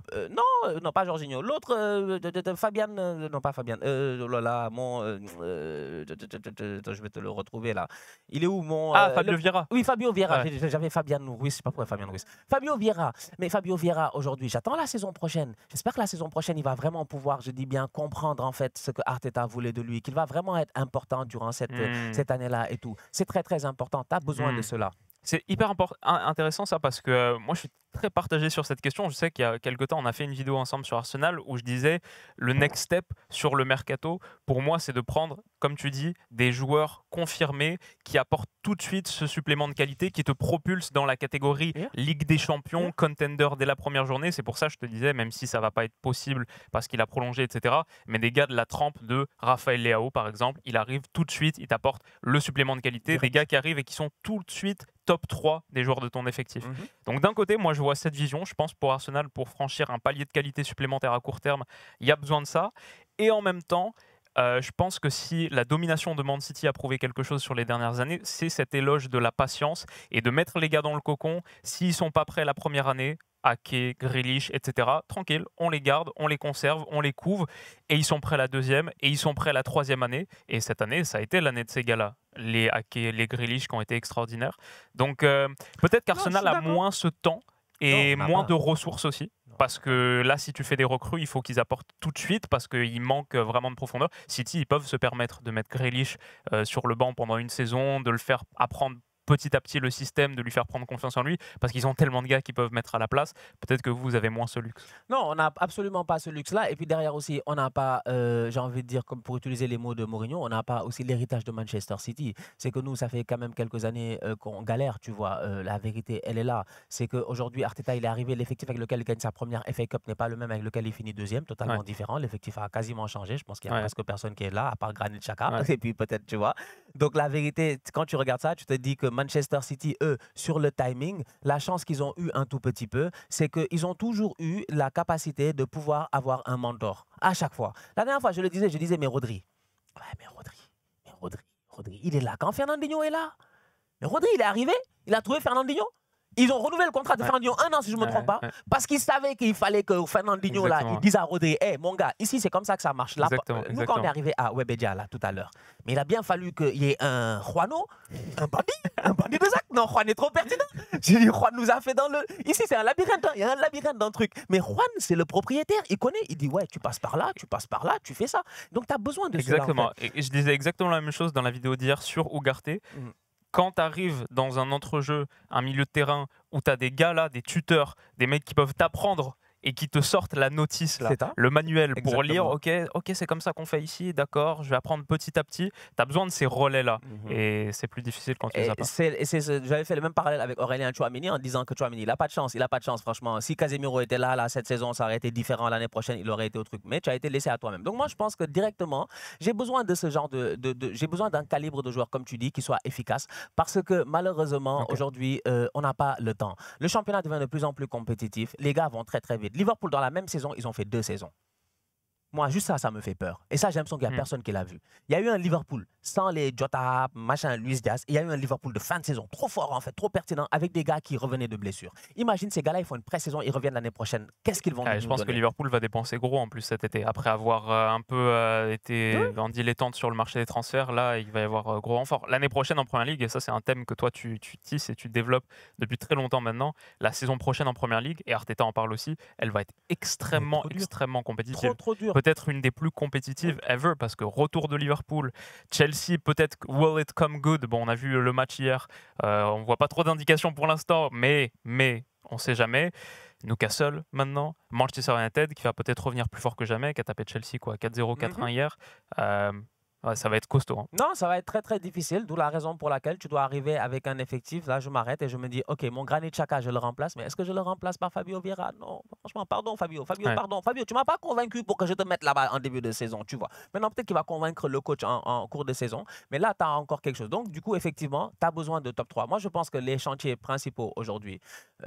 S2: non, pas Jorginho. L'autre, Fabian... non, pas Fabian. Oh là là, je vais te le retrouver là. Il est où mon...
S1: Fabio Vieira.
S2: Oui, Fabio Vieira.
S1: Ouais.
S2: J'avais Fabian Ruiz, je sais pas pourquoi Fabian Ruiz. Fabio Vieira. Mais Fabio Vieira, aujourd'hui, j'attends la saison prochaine. J'espère que la saison prochaine, il va vraiment pouvoir, je dis bien, comprendre en fait ce que Arteta voulait de lui, qu'il va vraiment être important durant cette année-là et tout. C'est très très important. Tu as besoin de cela.
S1: C'est hyper intéressant ça, parce que moi je suis très partagé sur cette question. Je sais qu'il y a quelque temps on a fait une vidéo ensemble sur Arsenal où je disais le next step sur le mercato pour moi c'est de prendre, comme tu dis, des joueurs confirmés qui apportent tout de suite ce supplément de qualité, qui te propulse dans la catégorie Ligue des Champions, contender dès la première journée. C'est pour ça que je te disais, même si ça va pas être possible parce qu'il a prolongé, etc., mais des gars de la trempe de Raphaël Leao par exemple, il arrive tout de suite, il t'apporte le supplément de qualité, des gars qui arrivent et qui sont tout de suite top 3 des joueurs de ton effectif. Donc d'un côté, moi je vois cette vision, je pense pour Arsenal, pour franchir un palier de qualité supplémentaire à court terme, il y a besoin de ça. Et en même temps, je pense que si la domination de Man City a prouvé quelque chose sur les dernières années, c'est cet éloge de la patience et de mettre les gars dans le cocon. S'ils ne sont pas prêts la première année, Ake, Grealish, etc., tranquille, on les garde, on les conserve, on les couve, et ils sont prêts la deuxième, et ils sont prêts la troisième année. Et cette année, ça a été l'année de ces gars-là. Les Ake, les Grealish qui ont été extraordinaires. Donc peut-être qu'Arsenal a moins ce temps et moins de ressources aussi. Parce que là, si tu fais des recrues, il faut qu'ils apportent tout de suite parce qu'il manque vraiment de profondeur. City, ils peuvent se permettre de mettre Grealish sur le banc pendant une saison, de le faire apprendre petit à petit le système, de lui faire prendre confiance en lui, parce qu'ils ont tellement de gars qui peuvent mettre à la place. Peut-être que vous avez moins ce luxe.
S2: Non, on n'a absolument pas ce luxe-là. Et puis derrière aussi, on n'a pas, j'ai envie de dire, comme pour utiliser les mots de Mourinho, on n'a pas aussi l'héritage de Manchester City. C'est que nous, ça fait quand même quelques années qu'on galère, tu vois. La vérité, elle est là. C'est qu'aujourd'hui, Arteta, il est arrivé, l'effectif avec lequel il gagne sa première FA Cup n'est pas le même avec lequel il finit deuxième, totalement différent. L'effectif a quasiment changé. Je pense qu'il n'y a presque personne qui est là, à part Granit Xhaka. Et puis peut-être, tu vois. Donc la vérité, quand tu regardes ça, tu te dis que Manchester City, eux, sur le timing, la chance qu'ils ont eu un tout petit peu, c'est qu'ils ont toujours eu la capacité de pouvoir avoir un mentor à chaque fois. La dernière fois, je disais, mais Rodri. Ouais, mais Rodri, il est là quand Fernandinho est là. Mais Rodri, il est arrivé, il a trouvé Fernandinho. Ils ont renouvelé le contrat de Fernandinho 1 an, si je ne me trompe pas, parce qu'ils savaient qu'il fallait que Fernandinho, là, il dise à Rodri, hey, mon gars, ici, c'est comme ça que ça marche. Là, nous, quand on est arrivé à Webedia, là, tout à l'heure, mais il a bien fallu qu'il y ait un Juano, un bandit de Zach. Non, Juan est trop pertinent. J'ai dit, Juan nous a fait dans le... Ici, c'est un labyrinthe, hein. Il y a un labyrinthe dans le truc. Mais Juan, c'est le propriétaire, il connaît. Il dit, ouais, tu passes par là, tu fais ça. Donc, tu as besoin de
S1: exactement.
S2: cela, en fait.
S1: Et je disais exactement la même chose dans la vidéo d'hier sur Ugarte. quand tu arrives dans un entrejeu, un milieu de terrain où tu as des gars là, des tuteurs, des mecs qui peuvent t'apprendre et qui te sortent la notice, là,
S2: C'est ça.
S1: le manuel pour lire,
S2: Exactement.
S1: ok, c'est comme ça qu'on fait ici, d'accord, je vais apprendre petit à petit. Tu as besoin de ces relais-là
S2: Mhm.
S1: et c'est plus difficile quand tu les
S2: Et
S1: as pas.
S2: j'avais fait le même parallèle avec Aurélien Tchouameni en disant que Tchouameni, il n'a pas de chance, il n'a pas de chance, franchement. Si Casemiro était là, cette saison, ça aurait été différent. L'année prochaine, il aurait été au truc. Mais tu as été laissé à toi-même. Donc moi, je pense que directement, j'ai besoin de ce genre j'ai besoin d'un calibre de joueur, comme tu dis, qui soit efficace. Parce que malheureusement,
S1: Ok.
S2: aujourd'hui, on n'a pas le temps. Le championnat devient de plus en plus compétitif. Les gars vont très très vite. Liverpool, dans la même saison, ils ont fait 2 saisons. Moi, juste ça, ça me fait peur. Et ça, j'ai l'impression qu'il n'y a
S1: Hmm.
S2: personne qui l'a vu. Il y a eu un Liverpool sans les Jota, machin, Luis Diaz. Il y a eu un Liverpool de fin de saison, trop fort en fait, trop pertinent, avec des gars qui revenaient de blessures. Imagine ces gars-là, ils font une pré-saison, ils reviennent l'année prochaine. Qu'est-ce qu'ils vont
S1: Ouais, je
S2: nous
S1: pense que
S2: donner?
S1: Liverpool va dépenser gros en plus cet été. Après avoir un peu été en dilettante sur le marché des transferts, là, il va y avoir gros renfort. L'année prochaine en Première Ligue, et ça, c'est un thème que toi, tu tisses et tu développes depuis très longtemps maintenant. La saison prochaine en Première Ligue, et Arteta en parle aussi, elle va être extrêmement,
S2: trop dur.
S1: extrêmement
S2: Trop,
S1: compétitive.
S2: trop dur.
S1: Peut-être une des plus compétitives ever, parce que retour de Liverpool, Chelsea, peut-être will it come good. Bon, on a vu le match hier, on voit pas trop d'indications pour l'instant, mais on sait jamais. Newcastle maintenant, Manchester United qui va peut-être revenir plus fort que jamais, qui a tapé Chelsea quoi, 4-0, 4-1 hier. Ouais, ça va être costaud. Hein.
S2: Non, ça va être très très difficile, d'où la raison pour laquelle tu dois arriver avec un effectif. Là, je m'arrête et je me dis, ok, mon Granit Xhaka, je le remplace, mais est-ce que je le remplace par Fabio Vieira? Non, franchement, pardon Fabio. Fabio,
S1: Ouais.
S2: pardon. Fabio, tu m'as pas convaincu pour que je te mette là-bas en début de saison, tu vois. Maintenant, peut-être qu'il va convaincre le coach en cours de saison, mais là, tu as encore quelque chose. Donc, du coup, effectivement, tu as besoin de top 3. Moi, je pense que les chantiers principaux aujourd'hui,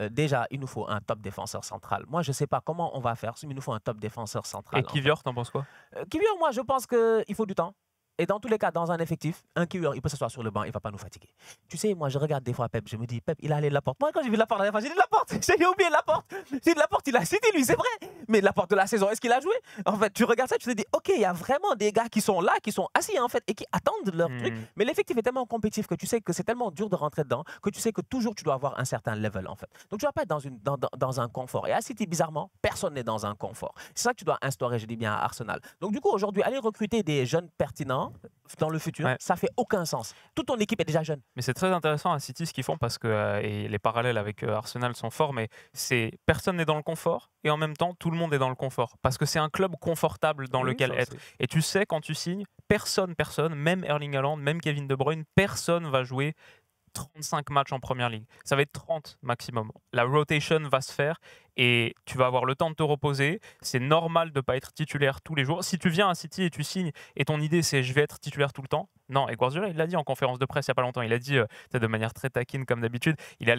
S2: déjà, il nous faut un top défenseur central. Moi, je sais pas comment on va faire, mais il nous faut un top défenseur central.
S1: Et Kivior, t'en penses quoi?
S2: Kiwior, moi, je pense qu'il faut du temps. Et dans tous les cas, dans un effectif, un Kiwior, il peut s'asseoir sur le banc, il ne va pas nous fatiguer. Tu sais, moi, je regarde des fois Pep, je me dis, Pep, il a allé de Laporte. Moi, quand j'ai vu Laporte la dernière fois, j'ai dit Laporte, j'ai oublié Laporte. J'ai dit Laporte, il a cité lui, c'est vrai. Mais Laporte de la saison, est-ce qu'il a joué? En fait, tu regardes ça, tu te dis, ok, il y a vraiment des gars qui sont là, qui sont assis, en fait, et qui attendent leur truc. Mais l'effectif est tellement compétitif que tu sais que c'est tellement dur de rentrer dedans, que tu sais que toujours tu dois avoir un certain level, en fait. Donc, tu ne vas pas être dans un confort. Et à City, bizarrement, personne n'est dans un confort. C'est ça que tu dois instaurer, je dis bien, à Arsenal. Donc, du coup, aujourd'hui, aller recruter des jeunes pertinents dans le futur, ça fait aucun sens. Toute ton équipe est déjà jeune.
S1: Mais c'est très intéressant à City ce qu'ils font parce que et les parallèles avec Arsenal sont forts, mais c'est personne n'est dans le confort et en même temps tout le monde est dans le confort parce que c'est un club confortable dans lequel être. Et tu sais quand tu signes, personne, même Erling Haaland, même Kevin De Bruyne, personne va jouer 35 matchs en Première Ligue. Ça va être 30 maximum. La rotation va se faire et tu vas avoir le temps de te reposer. C'est normal de ne pas être titulaire tous les jours. Si tu viens à City et tu signes et ton idée c'est je vais être titulaire tout le temps, non. Et Guardiola, il l'a dit en conférence de presse il n'y a pas longtemps. Il a dit, de manière très taquine comme d'habitude, il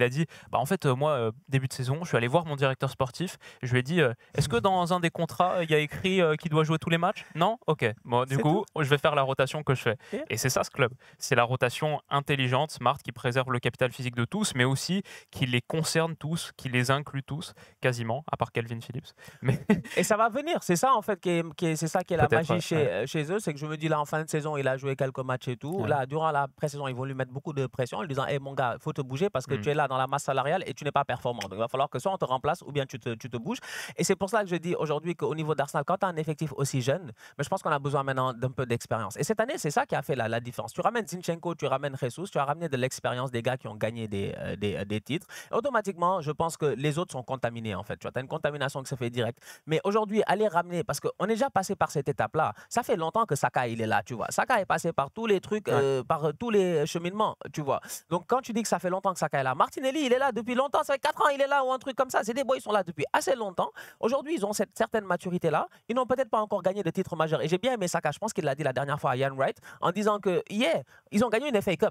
S1: a dit, bah en fait, moi, début de saison, je suis allé voir mon directeur sportif. Je lui ai dit, est-ce que dans un des contrats, il y a écrit qu'il doit jouer tous les matchs? Non. Ok. Bon, du coup, je vais faire la rotation que je fais. Et c'est ça ce club. C'est la rotation intelligente, smart, qui préserve le capital physique de tous, mais aussi qui les concerne tous, qui les inclut tous, quasiment, à part Calvin Phillips. Mais
S2: et ça va venir. C'est ça, en fait, c'est ça qui est la magie
S1: ouais.
S2: chez eux. C'est que je me dis, là, en fin de saison, il a joué quelques matchs et tout.
S1: Ouais.
S2: Là, durant la pré-saison, ils vont lui mettre beaucoup de pression en lui disant, hey, mon gars, il faut te bouger parce que tu es là dans la masse salariale et tu n'es pas performant. Donc, il va falloir que soit on te remplace ou bien tu te bouges. Et c'est pour ça que je dis aujourd'hui qu'au niveau d'Arsenal, quand tu as un effectif aussi jeune, mais je pense qu'on a besoin maintenant d'un peu d'expérience. Et cette année, c'est ça qui a fait la différence. Tu ramènes Zinchenko, tu ramènes Jesus, tu as ramené de l'expérience des gars qui ont gagné des titres. Et automatiquement, je pense que les autres sont contaminés, en fait. Tu as une contamination qui se fait direct. Mais aujourd'hui, aller ramener, parce qu'on est déjà passé par cette étape-là. Ça fait longtemps que Saka, il est là, tu vois. Saka est passé par tous les trucs, par tous les cheminements, tu vois. Donc, quand tu dis que ça fait longtemps que Saka est là, Martinelli, il est là depuis longtemps, ça fait 4 ans, il est là, ou un truc comme ça. C'est des boys, ils sont là depuis assez longtemps. Aujourd'hui, ils ont cette certaine maturité-là. Ils n'ont peut-être pas encore gagné de titre majeur. Et j'ai bien aimé Saka, je pense qu'il l'a dit la dernière fois à Ian Wright, en disant que, ils ont gagné une FA Cup.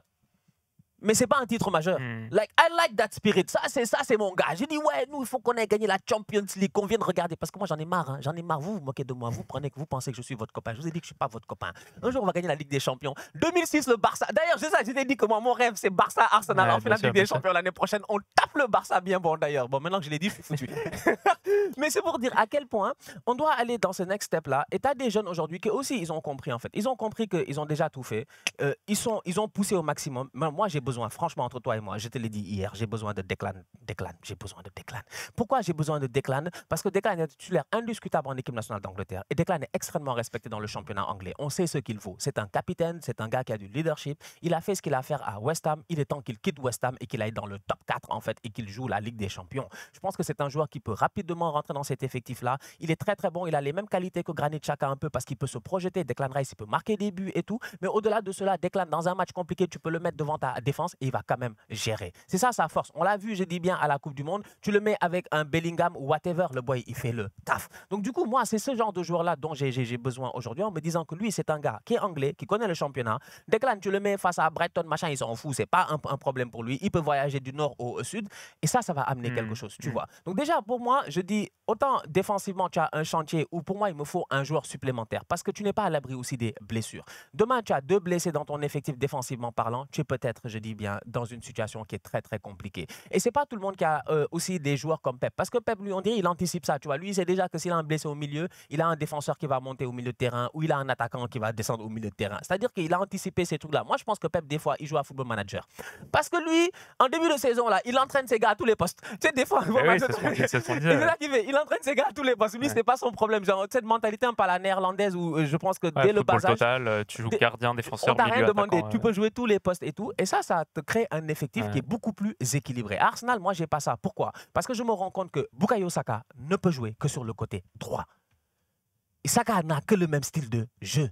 S2: Mais c'est pas un titre majeur. Like, I like that spirit. Ça, c'est mon gars. J'ai dit, ouais, nous, il faut qu'on ait gagné la Champions League, qu'on vienne regarder. Parce que moi, j'en ai marre. Hein. J'en ai marre. Vous moquez de moi. Vous pensez que je suis votre copain. Je vous ai dit que je suis pas votre copain. Un jour, on va gagner la Ligue des Champions. 2006, le Barça. D'ailleurs, c'est ça. Je t'ai dit que moi, mon rêve, c'est Barça-Arsenal en finale de Ligue des Champions l'année prochaine. On tape le Barça bien bon, d'ailleurs. Bon, maintenant que je l'ai dit, je suis foutu. Mais c'est pour dire à quel point on doit aller dans ce next step-là. Et tu as des jeunes aujourd'hui qui aussi, ils ont compris, en fait. Ils ont compris qu'ils ont déjà tout fait. Ils ont poussé au maximum. Moi, j'ai besoin, franchement, entre toi et moi, je te l'ai dit hier, j'ai besoin de Declan. J'ai besoin de Declan. Pourquoi j'ai besoin de Declan? Parce que Declan est titulaire indiscutable en équipe nationale d'Angleterre. Et Declan est extrêmement respecté dans le championnat anglais. On sait ce qu'il faut. C'est un capitaine, c'est un gars qui a du leadership. Il a fait ce qu'il a à faire à West Ham. Il est temps qu'il quitte West Ham et qu'il aille dans le top 4 en fait et qu'il joue la Ligue des Champions. Je pense que c'est un joueur qui peut rapidement rentrer dans cet effectif-là. Il est très très bon. Il a les mêmes qualités que Granit Xhaka un peu parce qu'il peut se projeter. Declan Rice, il peut marquer des buts et tout. Mais au-delà de cela, Declan, dans un match compliqué, tu peux le mettre devant ta défense et il va quand même gérer. C'est ça sa force. On l'a vu, je dis bien, à la Coupe du Monde. Tu le mets avec un Bellingham ou whatever, le boy, il fait le taf. Donc du coup, moi, c'est ce genre de joueur-là dont j'ai besoin aujourd'hui en me disant que lui, c'est un gars qui est anglais, qui connaît le championnat. Declan, tu le mets face à Brighton, machin, il s'en fout. C'est pas un problème pour lui. Il peut voyager du nord au sud et ça va amener quelque chose, tu vois. Donc déjà, pour moi, je dis, autant défensivement, tu as un chantier où pour moi, il me faut un joueur supplémentaire parce que tu n'es pas à l'abri aussi des blessures. Demain, tu as 2 blessés dans ton effectif défensivement parlant. Tu es peut-être, je dis bien, dans une situation qui est très, très compliquée. Et c'est pas tout le monde qui a aussi des joueurs comme Pep. Parce que Pep, lui, on dirait, il anticipe ça, tu vois. Lui, il sait déjà que s'il a un blessé au milieu, il a un défenseur qui va monter au milieu de terrain ou il a un attaquant qui va descendre au milieu de terrain. C'est-à-dire qu'il a anticipé ces trucs-là. Moi, je pense que Pep, des fois, il joue à Football Manager. Parce que lui, en début de saison, là, il entraîne ses gars à tous les postes. Tu sais, des fois,
S1: oui, c'est ce qu'on dit.
S2: il entraîne ses gars à tous les postes. Lui, c'est pas son problème. Genre, cette mentalité un peu à la néerlandaise où je pense que dès le bas âge,
S1: total, tu joues gardien, défenseur,
S2: on t'a
S1: milieu,
S2: rien demandé.
S1: attaquant,
S2: Tu peux jouer tous les postes et tout. Et ça te crée un effectif qui est beaucoup plus équilibré. À Arsenal, moi, j'ai pas ça. Pourquoi? Parce que je me rends compte que Bukayo Saka ne peut jouer que sur le côté droit. Et Saka n'a que le même style de jeu.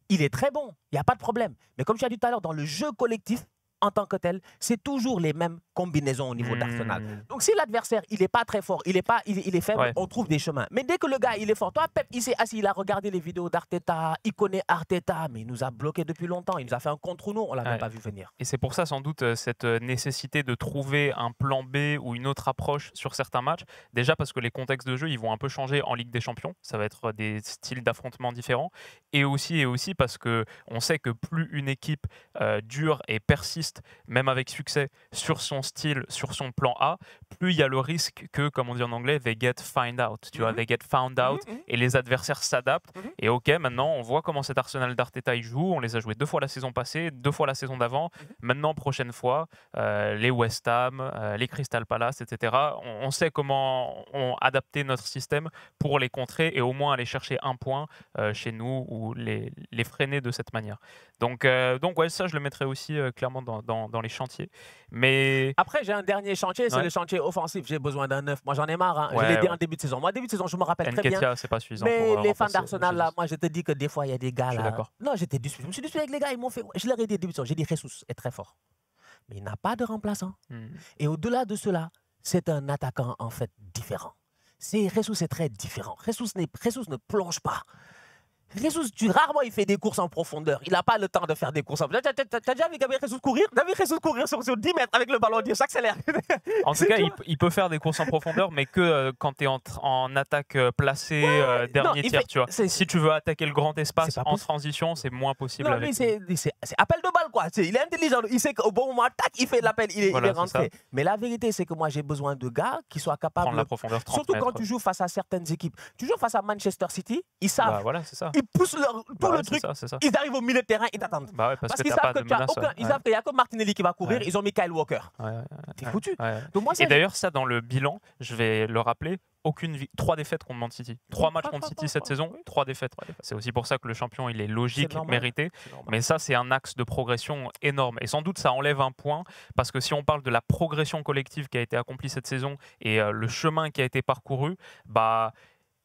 S2: Il est très bon, il n'y a pas de problème. Mais comme tu as dit tout à l'heure, dans le jeu collectif, en tant que tel, c'est toujours les mêmes combinaisons au niveau d'Arsenal. Donc si l'adversaire, il n'est pas très fort, il est faible, on trouve des chemins. Mais dès que le gars, il est fort, toi, Pep, il s'est assis, il a regardé les vidéos d'Arteta, il connaît Arteta, mais il nous a bloqués depuis longtemps, il nous a fait un contre nous, on ne l'a même pas vu venir.
S1: Et c'est pour ça, sans doute, cette nécessité de trouver un plan B ou une autre approche sur certains matchs. Déjà parce que les contextes de jeu, ils vont un peu changer en Ligue des Champions. Ça va être des styles d'affrontement différents. Et aussi parce qu'on sait que plus une équipe dure et persiste, même avec succès, sur son style, sur son plan A, plus il y a le risque que, comme on dit en anglais, they get found out. Tu vois, they get found out et les adversaires s'adaptent. Et ok, maintenant, on voit comment cet Arsenal d'Arteta il joue. On les a joués 2 fois la saison passée, 2 fois la saison d'avant. Maintenant, prochaine fois, les West Ham, les Crystal Palace, etc. On sait comment on adapter notre système pour les contrer et au moins aller chercher un point chez nous ou les freiner de cette manière. Donc ouais, ça, je le mettrais aussi clairement dans les chantiers. Mais
S2: après, j'ai un dernier chantier, c'est le chantier offensif. J'ai besoin d'un neuf. Moi, j'en ai marre. Hein. Je l'ai dit en début de saison. Moi, début de saison, je me rappelle très bien.
S1: C'est pas suffisant.
S2: Mais les fans d'Arsenal, là, moi, je te dis que des fois, il y a des gars là. Non, j'étais disputé. Je me suis disputé avec les gars. Ils m'ont fait. Je leur ai dit début de saison. J'ai dit Jesus est très fort, mais il n'a pas de remplaçant. Et au-delà de cela, c'est un attaquant en fait différent. Jesus est très différent. Jesus ne plonge pas. Jesus, rarement il fait des courses en profondeur. Il n'a pas le temps de faire des courses en profondeur. T'as déjà vu Gabriel Jesus courir? T'as vu Jesus courir sur 10 mètres avec le ballon, dire j'accélère.
S1: En tout cas, il peut faire des courses en profondeur, mais que quand tu es en attaque placée, dernier tiers. Tu vois. Si tu veux attaquer le grand espace en transition, c'est moins possible.
S2: Non, lui, c'est appel de balle, quoi. Il est intelligent. Il sait qu'au bon moment, tac, il fait l'appel, il est rentré. Mais la vérité, c'est que moi, j'ai besoin de gars qui soient capables
S1: prendre la profondeur, 30
S2: surtout
S1: mètres.
S2: Quand tu joues face à certaines équipes. Tu joues face à Manchester City, ils savent.
S1: Voilà, c'est ça.
S2: Ils poussent tout le truc, ils arrivent au milieu de terrain, ils t'attendent.
S1: Parce
S2: qu'ils savent qu'il n'y a que Martinelli qui va courir, ils ont mis Kyle Walker. T'es foutu. Donc moi,
S1: et d'ailleurs, ça, dans le bilan, je vais le rappeler, 3 défaites contre Man City. 3 matchs contre City cette saison, 3 défaites. C'est aussi pour ça que le champion, il est logique, mérité. Mais ça, c'est un axe de progression énorme. Et sans doute, ça enlève un point, parce que si on parle de la progression collective qui a été accomplie cette saison et le chemin qui a été parcouru,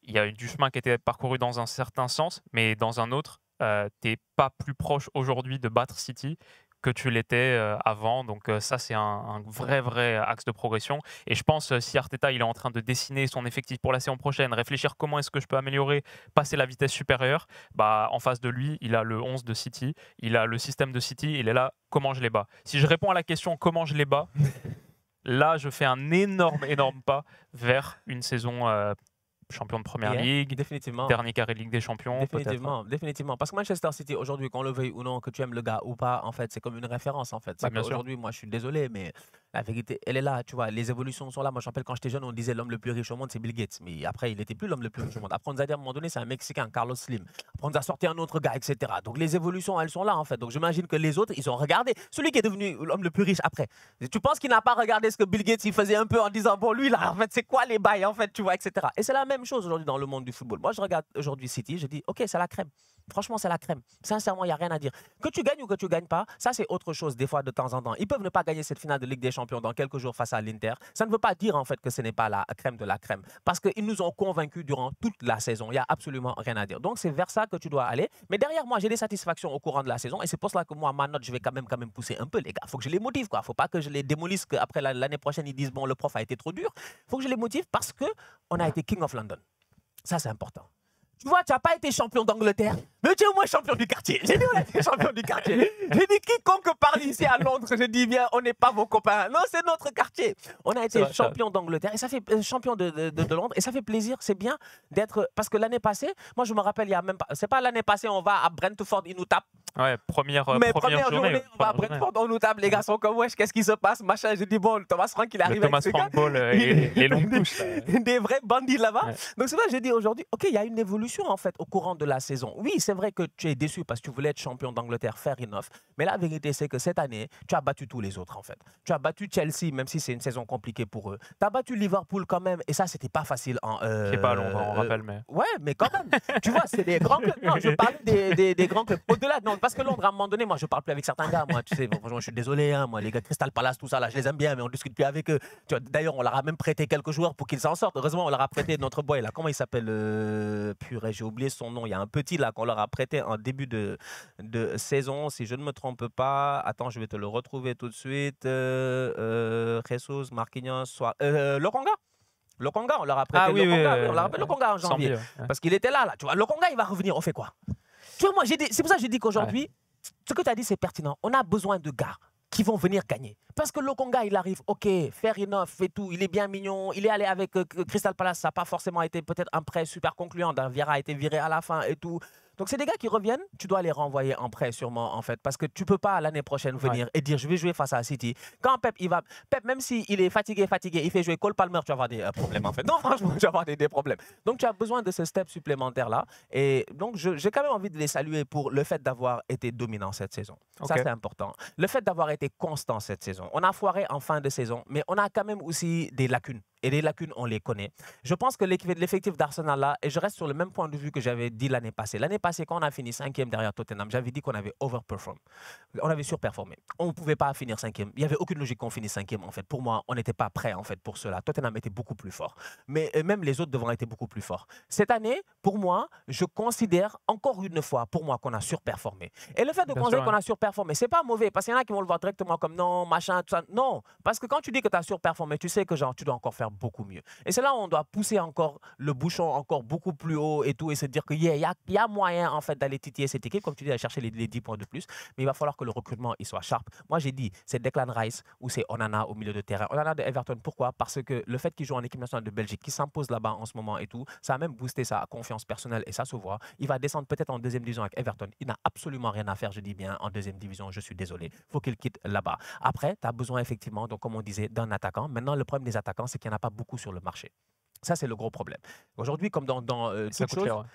S1: il y a eu du chemin qui a été parcouru dans un certain sens, mais dans un autre, tu n'es pas plus proche aujourd'hui de battre City que tu l'étais avant. Donc ça, c'est un vrai axe de progression. Et je pense, si Arteta il est en train de dessiner son effectif pour la saison prochaine, réfléchir comment est-ce que je peux améliorer, passer la vitesse supérieure, en face de lui, il a le 11 de City, il a le système de City, il est là, comment je les bats. Si je réponds à la question comment je les bats, là, je fais un énorme pas vers une saison champion de Première Ligue,
S2: définitivement.
S1: Dernier carré de Ligue des Champions.
S2: Définitivement. Parce que Manchester City, aujourd'hui, qu'on le veuille ou non, que tu aimes le gars ou pas, en fait, c'est comme une référence. En fait. Aujourd'hui, moi, je suis désolé, mais La vérité, elle est là, tu vois. Les évolutions sont là. Moi, je me rappelle quand j'étais jeune, on disait l'homme le plus riche au monde, c'est Bill Gates. Mais après, il n'était plus l'homme le plus riche au monde. Après, on nous a dit à un moment donné, c'est un Mexicain, Carlos Slim. Après, on nous a sorti un autre gars, etc. Donc, les évolutions, elles sont là, en fait. Donc, j'imagine que les autres, ils ont regardé. Celui qui est devenu l'homme le plus riche après. Tu penses qu'il n'a pas regardé ce que Bill Gates il faisait un peu en disant, bon, lui, là, en fait, c'est quoi les bails, en fait, tu vois, etc. Et c'est la même chose aujourd'hui dans le monde du football. Moi, je regarde aujourd'hui City, je dis, OK, c'est la crème. Franchement, c'est la crème. Sincèrement, il n'y a rien à dire. Que tu gagnes ou que tu ne gagnes pas, ça, c'est autre chose, des fois, de temps en temps. Ils peuvent ne pas gagner cette finale de Ligue des Champions dans quelques jours face à l'Inter. Ça ne veut pas dire, en fait, que ce n'est pas la crème de la crème. Parce qu'ils nous ont convaincus durant toute la saison. Il n'y a absolument rien à dire. Donc, c'est vers ça que tu dois aller. Mais derrière, moi, j'ai des satisfactions au courant de la saison. Et c'est pour cela que moi, ma note, je vais quand même pousser un peu, les gars. Il faut que je les motive, quoi. Il ne faut pas que je les démolisse, qu'après l'année prochaine, ils disent, bon, le prof a été trop dur. Il faut que je les motive parce qu'on a été King of London. Ça, c'est important. Tu vois, tu n'as pas été champion d'Angleterre, mais tu es au moins champion du quartier. J'ai dit, on a été champion du quartier. J'ai dit, quiconque parle ici à Londres, je dis bien, on n'est pas vos copains. Non, c'est notre quartier. On a été champion d'Angleterre et ça fait champion de Londres et ça fait plaisir. C'est bien d'être. Parce que l'année passée, moi, je me rappelle, il y a même pas. C'est pas l'année passée, on va à Brentford, ils nous tapent.
S1: Ouais, première journée.
S2: On va à Brentford, on nous tape. Les gars sont comme, wesh, qu'est-ce qui se passe, machin. Je dis, bon, Thomas Frank, il arrive
S1: avec Thomas Frank Ball, les longues touches.
S2: Des vrais bandits là-bas. Ouais. Donc, c'est vrai, je dis aujourd'hui, OK, il y a une évolution, en fait, au courant de la saison. Oui, c'est vrai que tu es déçu parce que tu voulais être champion d'Angleterre, fair enough. Mais la vérité, c'est que cette année, tu as battu tous les autres, en fait. Tu as battu Chelsea, même si c'est une saison compliquée pour eux. Tu as battu Liverpool quand même, et ça, c'était pas facile.
S1: C'est pas à Londres, on rappelle, mais.
S2: Ouais, mais quand même. Tu vois, c'est des grands clubs. Non, je parlais des grands clubs. Au-delà, non, parce que Londres, à un moment donné, moi, je parle plus avec certains gars. Moi, tu sais, bon, franchement, je suis désolé. Hein, moi, les gars, Crystal Palace, tout ça, là, je les aime bien, mais on discute plus avec eux. D'ailleurs, on leur a même prêté quelques joueurs pour qu'ils s'en sortent. Heureusement, on leur a prêté notre boy, là. Comment il s'appelle Purée, j'ai oublié son nom. Il y a un petit, là, qu'on leur a prêté en début de saison, si je ne me trompe pas. Attends, je vais te le retrouver tout de suite. Jesus, Marquinhos, Lokonga. Lokonga, on leur a prêté on leur a prêté Lokonga en janvier. Parce qu'il était là. Tu vois, Lokonga, il va revenir. On fait quoi? Tu vois, moi, c'est pour ça que j'ai dit qu'aujourd'hui, ce que tu as dit, c'est pertinent. On a besoin de gars qui vont venir gagner. Parce que Lokonga, il arrive, OK, fair enough et tout, il est bien mignon, il est allé avec Crystal Palace, ça n'a pas forcément été peut-être un prêt super concluant, Vieira a été viré à la fin et tout. Donc, c'est des gars qui reviennent, tu dois les renvoyer en prêt sûrement, en fait, parce que tu ne peux pas l'année prochaine venir et dire, je vais jouer face à City. Quand Pep, même s'il est fatigué, il fait jouer Cole Palmer, tu vas avoir des problèmes, en fait. Non, franchement, tu vas avoir des problèmes. Donc, tu as besoin de ce step supplémentaire-là. Et donc, j'ai quand même envie de les saluer pour le fait d'avoir été dominant cette saison. Ça, c'est important. Le fait d'avoir été constant cette saison. On a foiré en fin de saison, mais on a quand même aussi des lacunes. Et les lacunes, on les connaît. Je pense que l'effectif d'Arsenal là, et je reste sur le même point de vue que j'avais dit l'année passée. L'année passée, quand on a fini 5e derrière Tottenham, j'avais dit qu'on avait overperformed. On avait surperformé. On ne pouvait pas finir 5e. Il n'y avait aucune logique qu'on finisse 5e, en fait. Pour moi, on n'était pas prêt, en fait, pour cela. Tottenham était beaucoup plus fort. Mais même les autres devant été beaucoup plus forts. Cette année, pour moi, je considère encore une fois, pour moi, qu'on a surperformé. Et le fait de considérer qu'on a surperformé, ce n'est pas mauvais. Parce qu'il y en a qui vont le voir directement comme non, machin, tout ça. Non. Parce que quand tu dis que tu as surperformé, tu sais que genre, tu dois encore faire beaucoup mieux. Et c'est là où on doit pousser encore le bouchon encore beaucoup plus haut et tout, et se dire qu'il y a moyen en fait d'aller titiller cette équipe, comme tu dis, d'aller chercher les 10 points de plus, mais il va falloir que le recrutement il soit sharp. Moi j'ai dit, c'est Declan Rice ou c'est Onana au milieu de terrain. Onana de Everton, pourquoi? Parce que le fait qu'il joue en équipe nationale de Belgique, qui s'impose là-bas en ce moment et tout, ça a même boosté sa confiance personnelle et ça se voit. Il va descendre peut-être en deuxième division avec Everton. Il n'a absolument rien à faire, je dis bien, en deuxième division, je suis désolé. Il faut qu'il quitte là-bas. Après, tu as besoin effectivement, donc comme on disait, d'un attaquant. Maintenant, le problème des attaquants, c'est qu'il n'y en a pas beaucoup sur le marché. Ça, c'est le gros problème. Aujourd'hui, comme dans toute chose,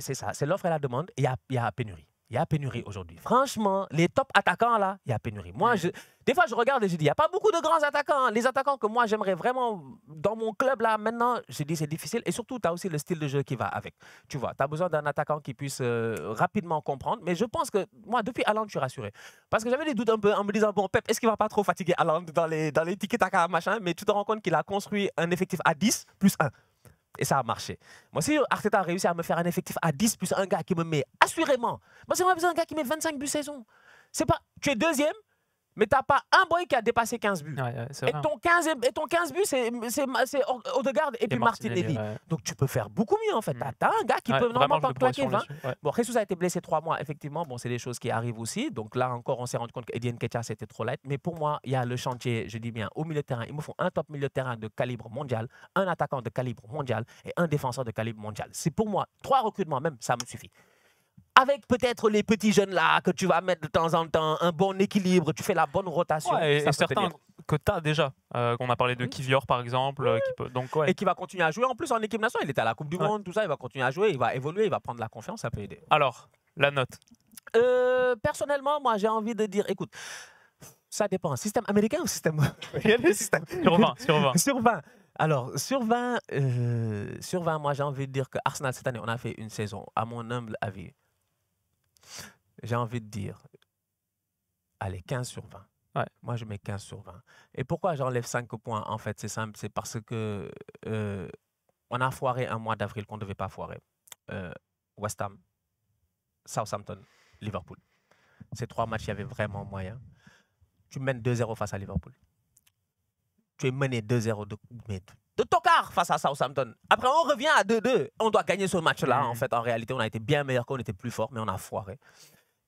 S2: c'est ça, c'est l'offre et la demande, et il y a pénurie. Il y a pénurie aujourd'hui. Franchement, les top attaquants, là, il y a pénurie. Moi, des fois, je regarde et je dis, il n'y a pas beaucoup de grands attaquants. Les attaquants que moi, j'aimerais vraiment dans mon club, là, maintenant, je dis, c'est difficile. Et surtout, tu as aussi le style de jeu qui va avec. Tu vois, tu as besoin d'un attaquant qui puisse rapidement comprendre. Mais je pense que, moi, depuis Haaland, je suis rassuré. Parce que j'avais des doutes un peu en me disant, bon, Pep, est-ce qu'il ne va pas trop fatiguer Haaland dans les tiki-taka, machin? Mais tu te rends compte qu'il a construit un effectif à 10 plus 1. Et ça a marché. Moi, si Arteta a réussi à me faire un effectif à 10 plus un gars qui me met assurément, moi, c'est besoin d'un gars qui met 25 buts saison. C'est pas, tu es deuxième, mais tu n'as pas un boy qui a dépassé 15 buts. Et ton 15 buts, c'est Odegaard et puis Martinelli. Donc, tu peux faire beaucoup mieux, en fait. Tu as un gars qui peut normalement pas claquer 20. Bon, Jesus a été blessé 3 mois, effectivement. Bon, c'est des choses qui arrivent aussi. Donc, là encore, on s'est rendu compte qu'Eddie Nketiah, c'était trop light. Mais pour moi, il y a le chantier, je dis bien, au milieu de terrain. Il me faut un top milieu de terrain de calibre mondial, un attaquant de calibre mondial et un défenseur de calibre mondial. C'est pour moi, 3 recrutements même, ça me suffit. Avec peut-être les petits jeunes là que tu vas mettre de temps en temps, un bon équilibre, tu fais la bonne rotation.
S1: Et certains que tu as déjà. On a parlé de Kivior, par exemple. Donc, ouais.
S2: Et qui va continuer à jouer. En plus, en équipe nationale, il était à la Coupe du Monde, tout ça. Il va continuer à jouer, il va évoluer, il va prendre la confiance, ça peut aider.
S1: Alors, la note.
S2: Personnellement, moi, j'ai envie de dire, écoute, ça dépend. Système américain ou système... Il y a des systèmes.
S1: Sur 20.
S2: Sur 20. Alors, sur 20, moi, j'ai envie de dire que Arsenal, cette année, on a fait une saison, à mon humble avis. J'ai envie de dire, allez, 15 sur 20.
S1: Ouais.
S2: Moi, je mets 15 sur 20. Et pourquoi j'enlève 5 points? En fait, c'est simple, c'est parce que on a foiré un mois d'avril qu'on ne devait pas foirer. West Ham, Southampton, Liverpool. Ces 3 matchs, il y avait vraiment moyen. Tu mènes 2-0 face à Liverpool. Tu es mené 2-0 de tocard face à Southampton. Après, on revient à 2-2. On doit gagner ce match-là. En fait, en réalité, on a été bien meilleur qu'on était plus fort, mais on a foiré.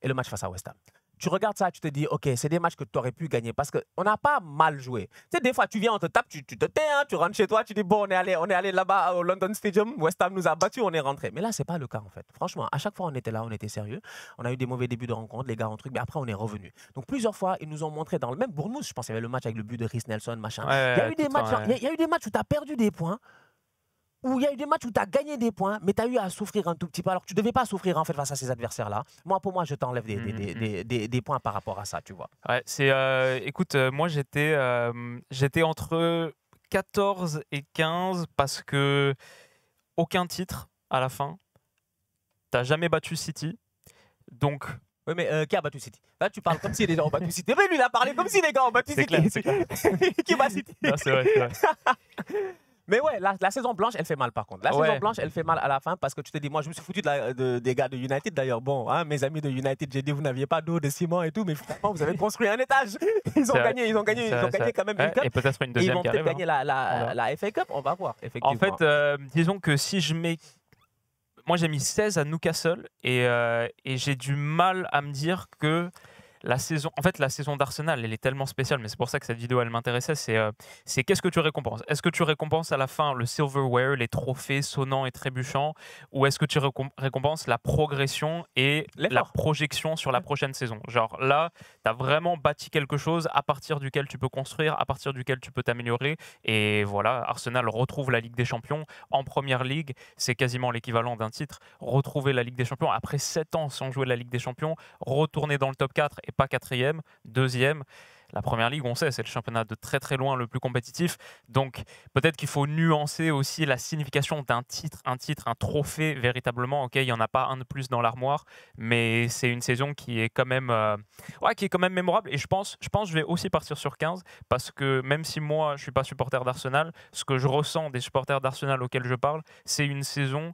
S2: Et le match face à West Ham. Tu regardes ça, tu te dis, OK, c'est des matchs que tu aurais pu gagner parce qu'on n'a pas mal joué. Tu sais, des fois, tu viens, on te tape, tu te tais, hein, tu rentres chez toi, tu dis, bon, on est allé là-bas au London Stadium, West Ham nous a battus, on est rentré. Mais là, ce n'est pas le cas, en fait. Franchement, à chaque fois, on était là, on était sérieux. On a eu des mauvais débuts de rencontre, les gars ont truc, mais après, on est revenu. Donc, plusieurs fois, ils nous ont montré dans le même Bournemouth, je pense qu'il y avait le match avec le but de Rhys Nelson, machin.
S1: Ouais,
S2: il y a eu des matchs où tu as perdu des points. Où il y a eu des matchs où tu as gagné des points, mais tu as eu à souffrir un tout petit peu. Alors que tu ne devais pas souffrir en fait face à ces adversaires-là. Pour moi, je t'enlève des points par rapport à ça, tu vois.
S1: Ouais, écoute, moi j'étais entre 14 et 15 parce que aucun titre à la fin. Tu n'as jamais battu City. Donc.
S2: Oui, mais qui a battu City? Là, tu parles comme si les gens ont battu City. Mais lui, il a parlé comme si les gars ont battu City.
S1: C'est clair.
S2: Qui bat City?
S1: Non, c'est vrai.
S2: Mais ouais, la saison blanche, elle fait mal par contre. La saison blanche, elle fait mal à la fin parce que tu te dis, moi je me suis foutu des gars de United d'ailleurs. Bon, hein, mes amis de United, j'ai dit, vous n'aviez pas d'eau, de ciment et tout, mais finalement, vous avez construit un étage. Ils ont gagné quand même une cup.
S1: Et peut-être une deuxième qui arrive.
S2: Ils vont peut-être gagner la FA Cup, on va voir.
S1: En fait, disons que si je mets... Moi j'ai mis 16 à Newcastle et j'ai du mal à me dire que... La saison d'Arsenal, elle est tellement spéciale, mais c'est pour ça que cette vidéo, elle m'intéressait, c'est qu'est-ce que tu récompenses? Est-ce que tu récompenses à la fin le silverware, les trophées sonnants et trébuchants, ou est-ce que tu récompenses la progression et la projection sur la prochaine saison? Genre là, tu as vraiment bâti quelque chose à partir duquel tu peux construire, à partir duquel tu peux t'améliorer, et voilà, Arsenal retrouve la Ligue des Champions en première ligue, c'est quasiment l'équivalent d'un titre, retrouver la Ligue des Champions après 7 ans sans jouer la Ligue des Champions, retourner dans le top 4 et pas 4e, 2e. La première ligue, on sait, c'est le championnat de très très loin le plus compétitif. Donc peut-être qu'il faut nuancer aussi la signification d'un titre, un trophée véritablement. Ok, il n'y en a pas un de plus dans l'armoire, mais c'est une saison qui est quand même, mémorable. Et je pense que je vais aussi partir sur 15 parce que même si moi je ne suis pas supporter d'Arsenal, ce que je ressens des supporters d'Arsenal auxquels je parle, c'est une saison.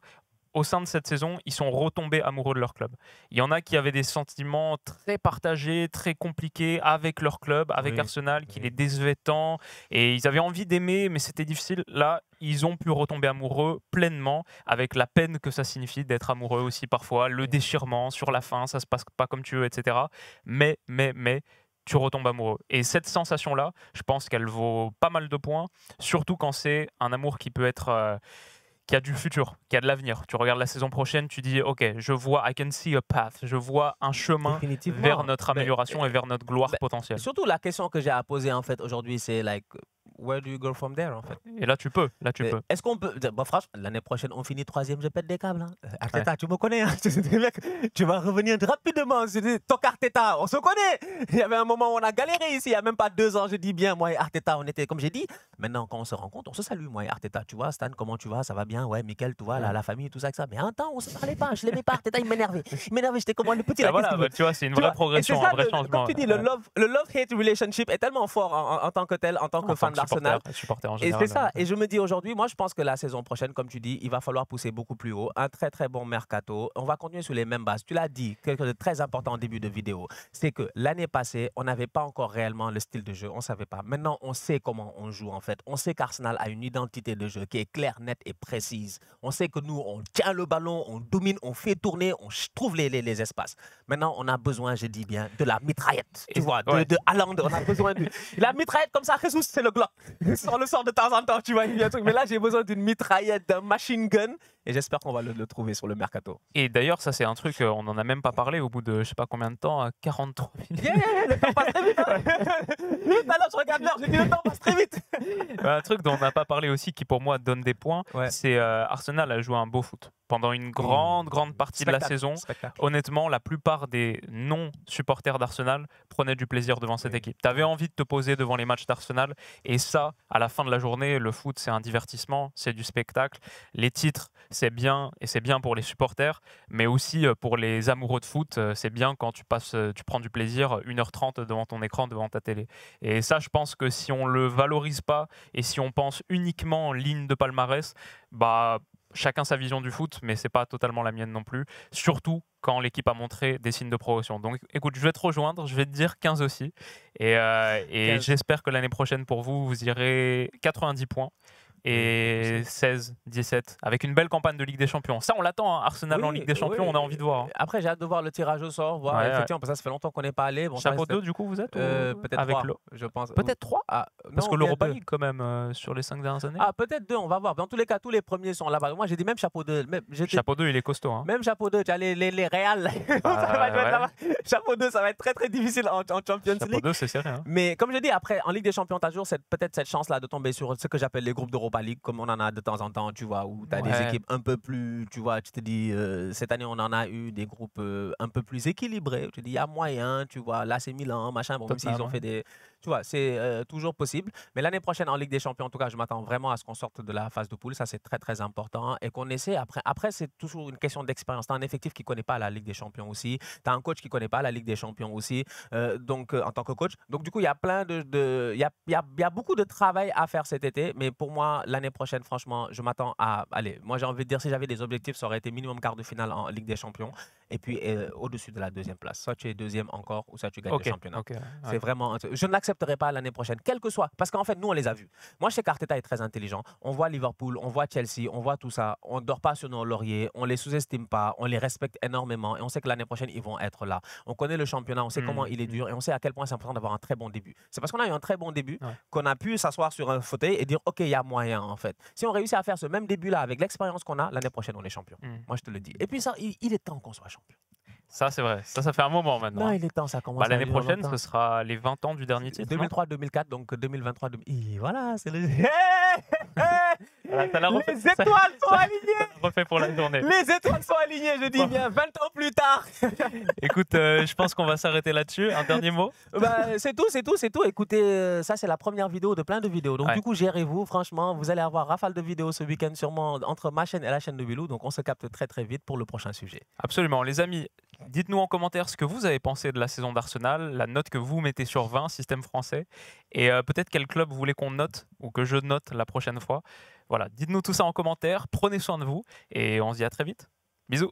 S1: Au sein de cette saison, ils sont retombés amoureux de leur club. Il y en a qui avaient des sentiments très partagés, très compliqués avec leur club, avec Arsenal, qui les décevait tant. Et ils avaient envie d'aimer, mais c'était difficile. Là, ils ont pu retomber amoureux pleinement, avec la peine que ça signifie d'être amoureux aussi parfois, le déchirement sur la fin, ça se passe pas comme tu veux, etc. Mais, tu retombes amoureux. Et cette sensation-là, je pense qu'elle vaut pas mal de points, surtout quand c'est un amour qui peut être... qui a du futur, qui a de l'avenir. Tu regardes la saison prochaine, tu dis, OK, je vois, I can see a path, je vois un chemin vers notre amélioration et vers notre gloire potentielle.
S2: Surtout, la question que j'ai à poser en fait aujourd'hui, c'est like, where do you go from there en fait?
S1: Et là, tu peux.
S2: Est-ce qu'on peut... Bon, franchement, l'année prochaine, on finit 3e, je pète des câbles. Hein. Arteta, tu me connais. Hein. Tu vas revenir rapidement. Toc Arteta, on se connaît. Il y avait un moment où on a galéré ici, il n'y a même pas 2 ans, je dis bien, moi et Arteta, on était, comme j'ai dit, maintenant, quand on se rencontre, on se salue, moi et Arteta. Tu vois, Stan, comment tu vas? Ça va bien? Ouais, Mickaël, tu vois, la famille, tout ça, que ça. Mais un temps, on ne se parlait pas, je ne l'aimais pas. Arteta, il m'énervait. J'étais comme le petit.
S1: Tu vois, c'est une vraie progression, un vrai changement.
S2: Comme tu dis, le love-hate relationship est tellement fort en tant que tel, en tant que fan d'Arsenal.
S1: Et
S2: c'est ça. Et je me dis aujourd'hui, moi je pense que la saison prochaine, comme tu dis, il va falloir pousser beaucoup plus haut. Un très très bon mercato. On va continuer sur les mêmes bases. Tu l'as dit, quelque chose de très important en début de vidéo, c'est que l'année passée, on n'avait pas encore réellement le style de jeu. On ne savait pas. Maintenant, on sait comment on joue en fait. On sait qu'Arsenal a une identité de jeu qui est claire, nette et précise. On sait que nous, on tient le ballon, on domine, on fait tourner, on trouve les espaces. Maintenant, on a besoin, je dis bien, de la mitraillette. Tu vois, de Haaland, on a besoin de la mitraillette comme ça. Jesus, c'est le Glock. On le sort de temps en temps, tu vois. Mais là, j'ai besoin d'une mitraillette, d'un machine gun et j'espère qu'on va le trouver sur le mercato.
S1: Et d'ailleurs, ça c'est un truc, on n'en a même pas parlé au bout de je sais pas combien de temps, 43 minutes.
S2: Le temps passe très vite. Tout à l'heure, je regarde l'heure, j'ai dit le temps passe très vite.
S1: Un truc dont on n'a pas parlé aussi qui pour moi donne des points,
S2: Ouais.
S1: c'est Arsenal a joué un beau foot pendant une grande partie de la saison.
S2: Spectacle.
S1: Honnêtement, la plupart des non-supporters d'Arsenal prenaient du plaisir devant cette équipe. Tu avais envie de te poser devant les matchs d'Arsenal et ça, à la fin de la journée, le foot c'est un divertissement, c'est du spectacle. Les titres, c'est bien et c'est bien pour les supporters, mais aussi pour les amoureux de foot, c'est bien quand tu prends du plaisir 1h30 devant ton écran, devant ta télé. Et ça, je pense que si on le valorise pas et si on pense uniquement en ligne de palmarès, bah chacun sa vision du foot, mais c'est pas totalement la mienne non plus. Surtout quand l'équipe a montré des signes de progression. Donc écoute, je vais te rejoindre, je vais te dire 15 aussi. Et
S2: 15.
S1: j'espère que l'année prochaine pour vous, vous irez 90 points. Et 16, 17, avec une belle campagne de Ligue des Champions. Ça, on l'attend, hein. Arsenal en Ligue des Champions, on a envie de voir. Hein.
S2: Après, j'ai hâte de voir le tirage au sort, voir effectivement, parce que ça fait longtemps qu'on n'est pas allé. Bon,
S1: Chapeau 2, du coup, vous êtes
S2: peut-être
S1: avec
S2: 3, je pense.
S1: Peut-être 3 parce que l'Europa League, quand même, sur les 5 dernières années.
S2: Ah, peut-être 2, on va voir. Dans tous les cas, tous les premiers sont là-bas. Moi, j'ai dit même chapeau 2.
S1: Chapeau 2, il est costaud. Hein.
S2: Même chapeau 2, tu as les Real. Chapeau 2, ça va être très très difficile en Champions League.
S1: Chapeau 2, c'est sérieux. Hein.
S2: Mais comme je dis, après, en Ligue des Champions, tu as toujours peut-être cette chance-là de tomber sur ce que j'appelle les groupes d'Europa League, comme on en a de temps en temps, tu vois, où tu as des équipes un peu plus, tu vois, tu te dis, cette année, on en a eu des groupes un peu plus équilibrés. Tu te dis, il y a moyen, tu vois, là, c'est Milan, machin, bon, même s'ils ont fait des... Tu vois, c'est toujours possible. Mais l'année prochaine, en Ligue des Champions, en tout cas, je m'attends vraiment à ce qu'on sorte de la phase de poule. Ça, c'est très, très important. Et qu'on essaie, après c'est toujours une question d'expérience. Tu as un effectif qui ne connaît pas la Ligue des Champions aussi. Tu as un coach qui ne connaît pas la Ligue des Champions aussi, en tant que coach. Donc, du coup, il y a plein il y a beaucoup de travail à faire cet été. Mais pour moi, l'année prochaine, franchement, je m'attends à... Allez, moi, j'ai envie de dire, si j'avais des objectifs, ça aurait été minimum quart de finale en Ligue des Champions. Et puis, au-dessus de la deuxième place. Soit tu es deuxième encore, ou soit tu gagnes le championnat. C'est vraiment... Je n'accepterai pas l'année prochaine, quel que soit. Parce qu'en fait, nous, on les a vus. Moi, je sais qu'Arteta est très intelligent. On voit Liverpool, on voit Chelsea, on voit tout ça. On ne dort pas sur nos lauriers, on les sous-estime pas, on les respecte énormément. Et on sait que l'année prochaine, ils vont être là. On connaît le championnat, on sait comment il est dur. Et on sait à quel point c'est important d'avoir un très bon début. C'est parce qu'on a eu un très bon début qu'on a pu s'asseoir sur un fauteuil et dire, OK, il y a moyen, en fait. Si on réussit à faire ce même début-là avec l'expérience qu'on a, l'année prochaine, on est champion. Moi, je te le dis. Et puis ça, il est temps qu'on soit champion.
S1: Ça, c'est vrai. Ça fait un moment maintenant.
S2: Non, il est temps, ça commence.
S1: L'année prochaine, ce sera les 20 ans du dernier titre.
S2: 2003-2004, donc 2023. Et voilà, c'est le.
S1: Les étoiles
S2: sont alignées.
S1: Refait pour la journée.
S2: Les étoiles sont alignées, je dis bien, 20 ans plus tard.
S1: Écoute, je pense qu'on va s'arrêter là-dessus. Un dernier mot.
S2: C'est tout. Écoutez, ça, c'est la première vidéo de plein de vidéos. Donc, du coup, gérez-vous. Franchement, vous allez avoir rafale de vidéos ce week-end, sûrement entre ma chaîne et la chaîne de Bilou. Donc, on se capte très, très vite pour le prochain sujet.
S1: Absolument. Les amis, dites-nous en commentaire ce que vous avez pensé de la saison d'Arsenal, la note que vous mettez sur 20, système français, et peut-être quel club vous voulez qu'on note ou que je note la prochaine fois. Voilà, dites-nous tout ça en commentaire, prenez soin de vous et on se dit à très vite. Bisous.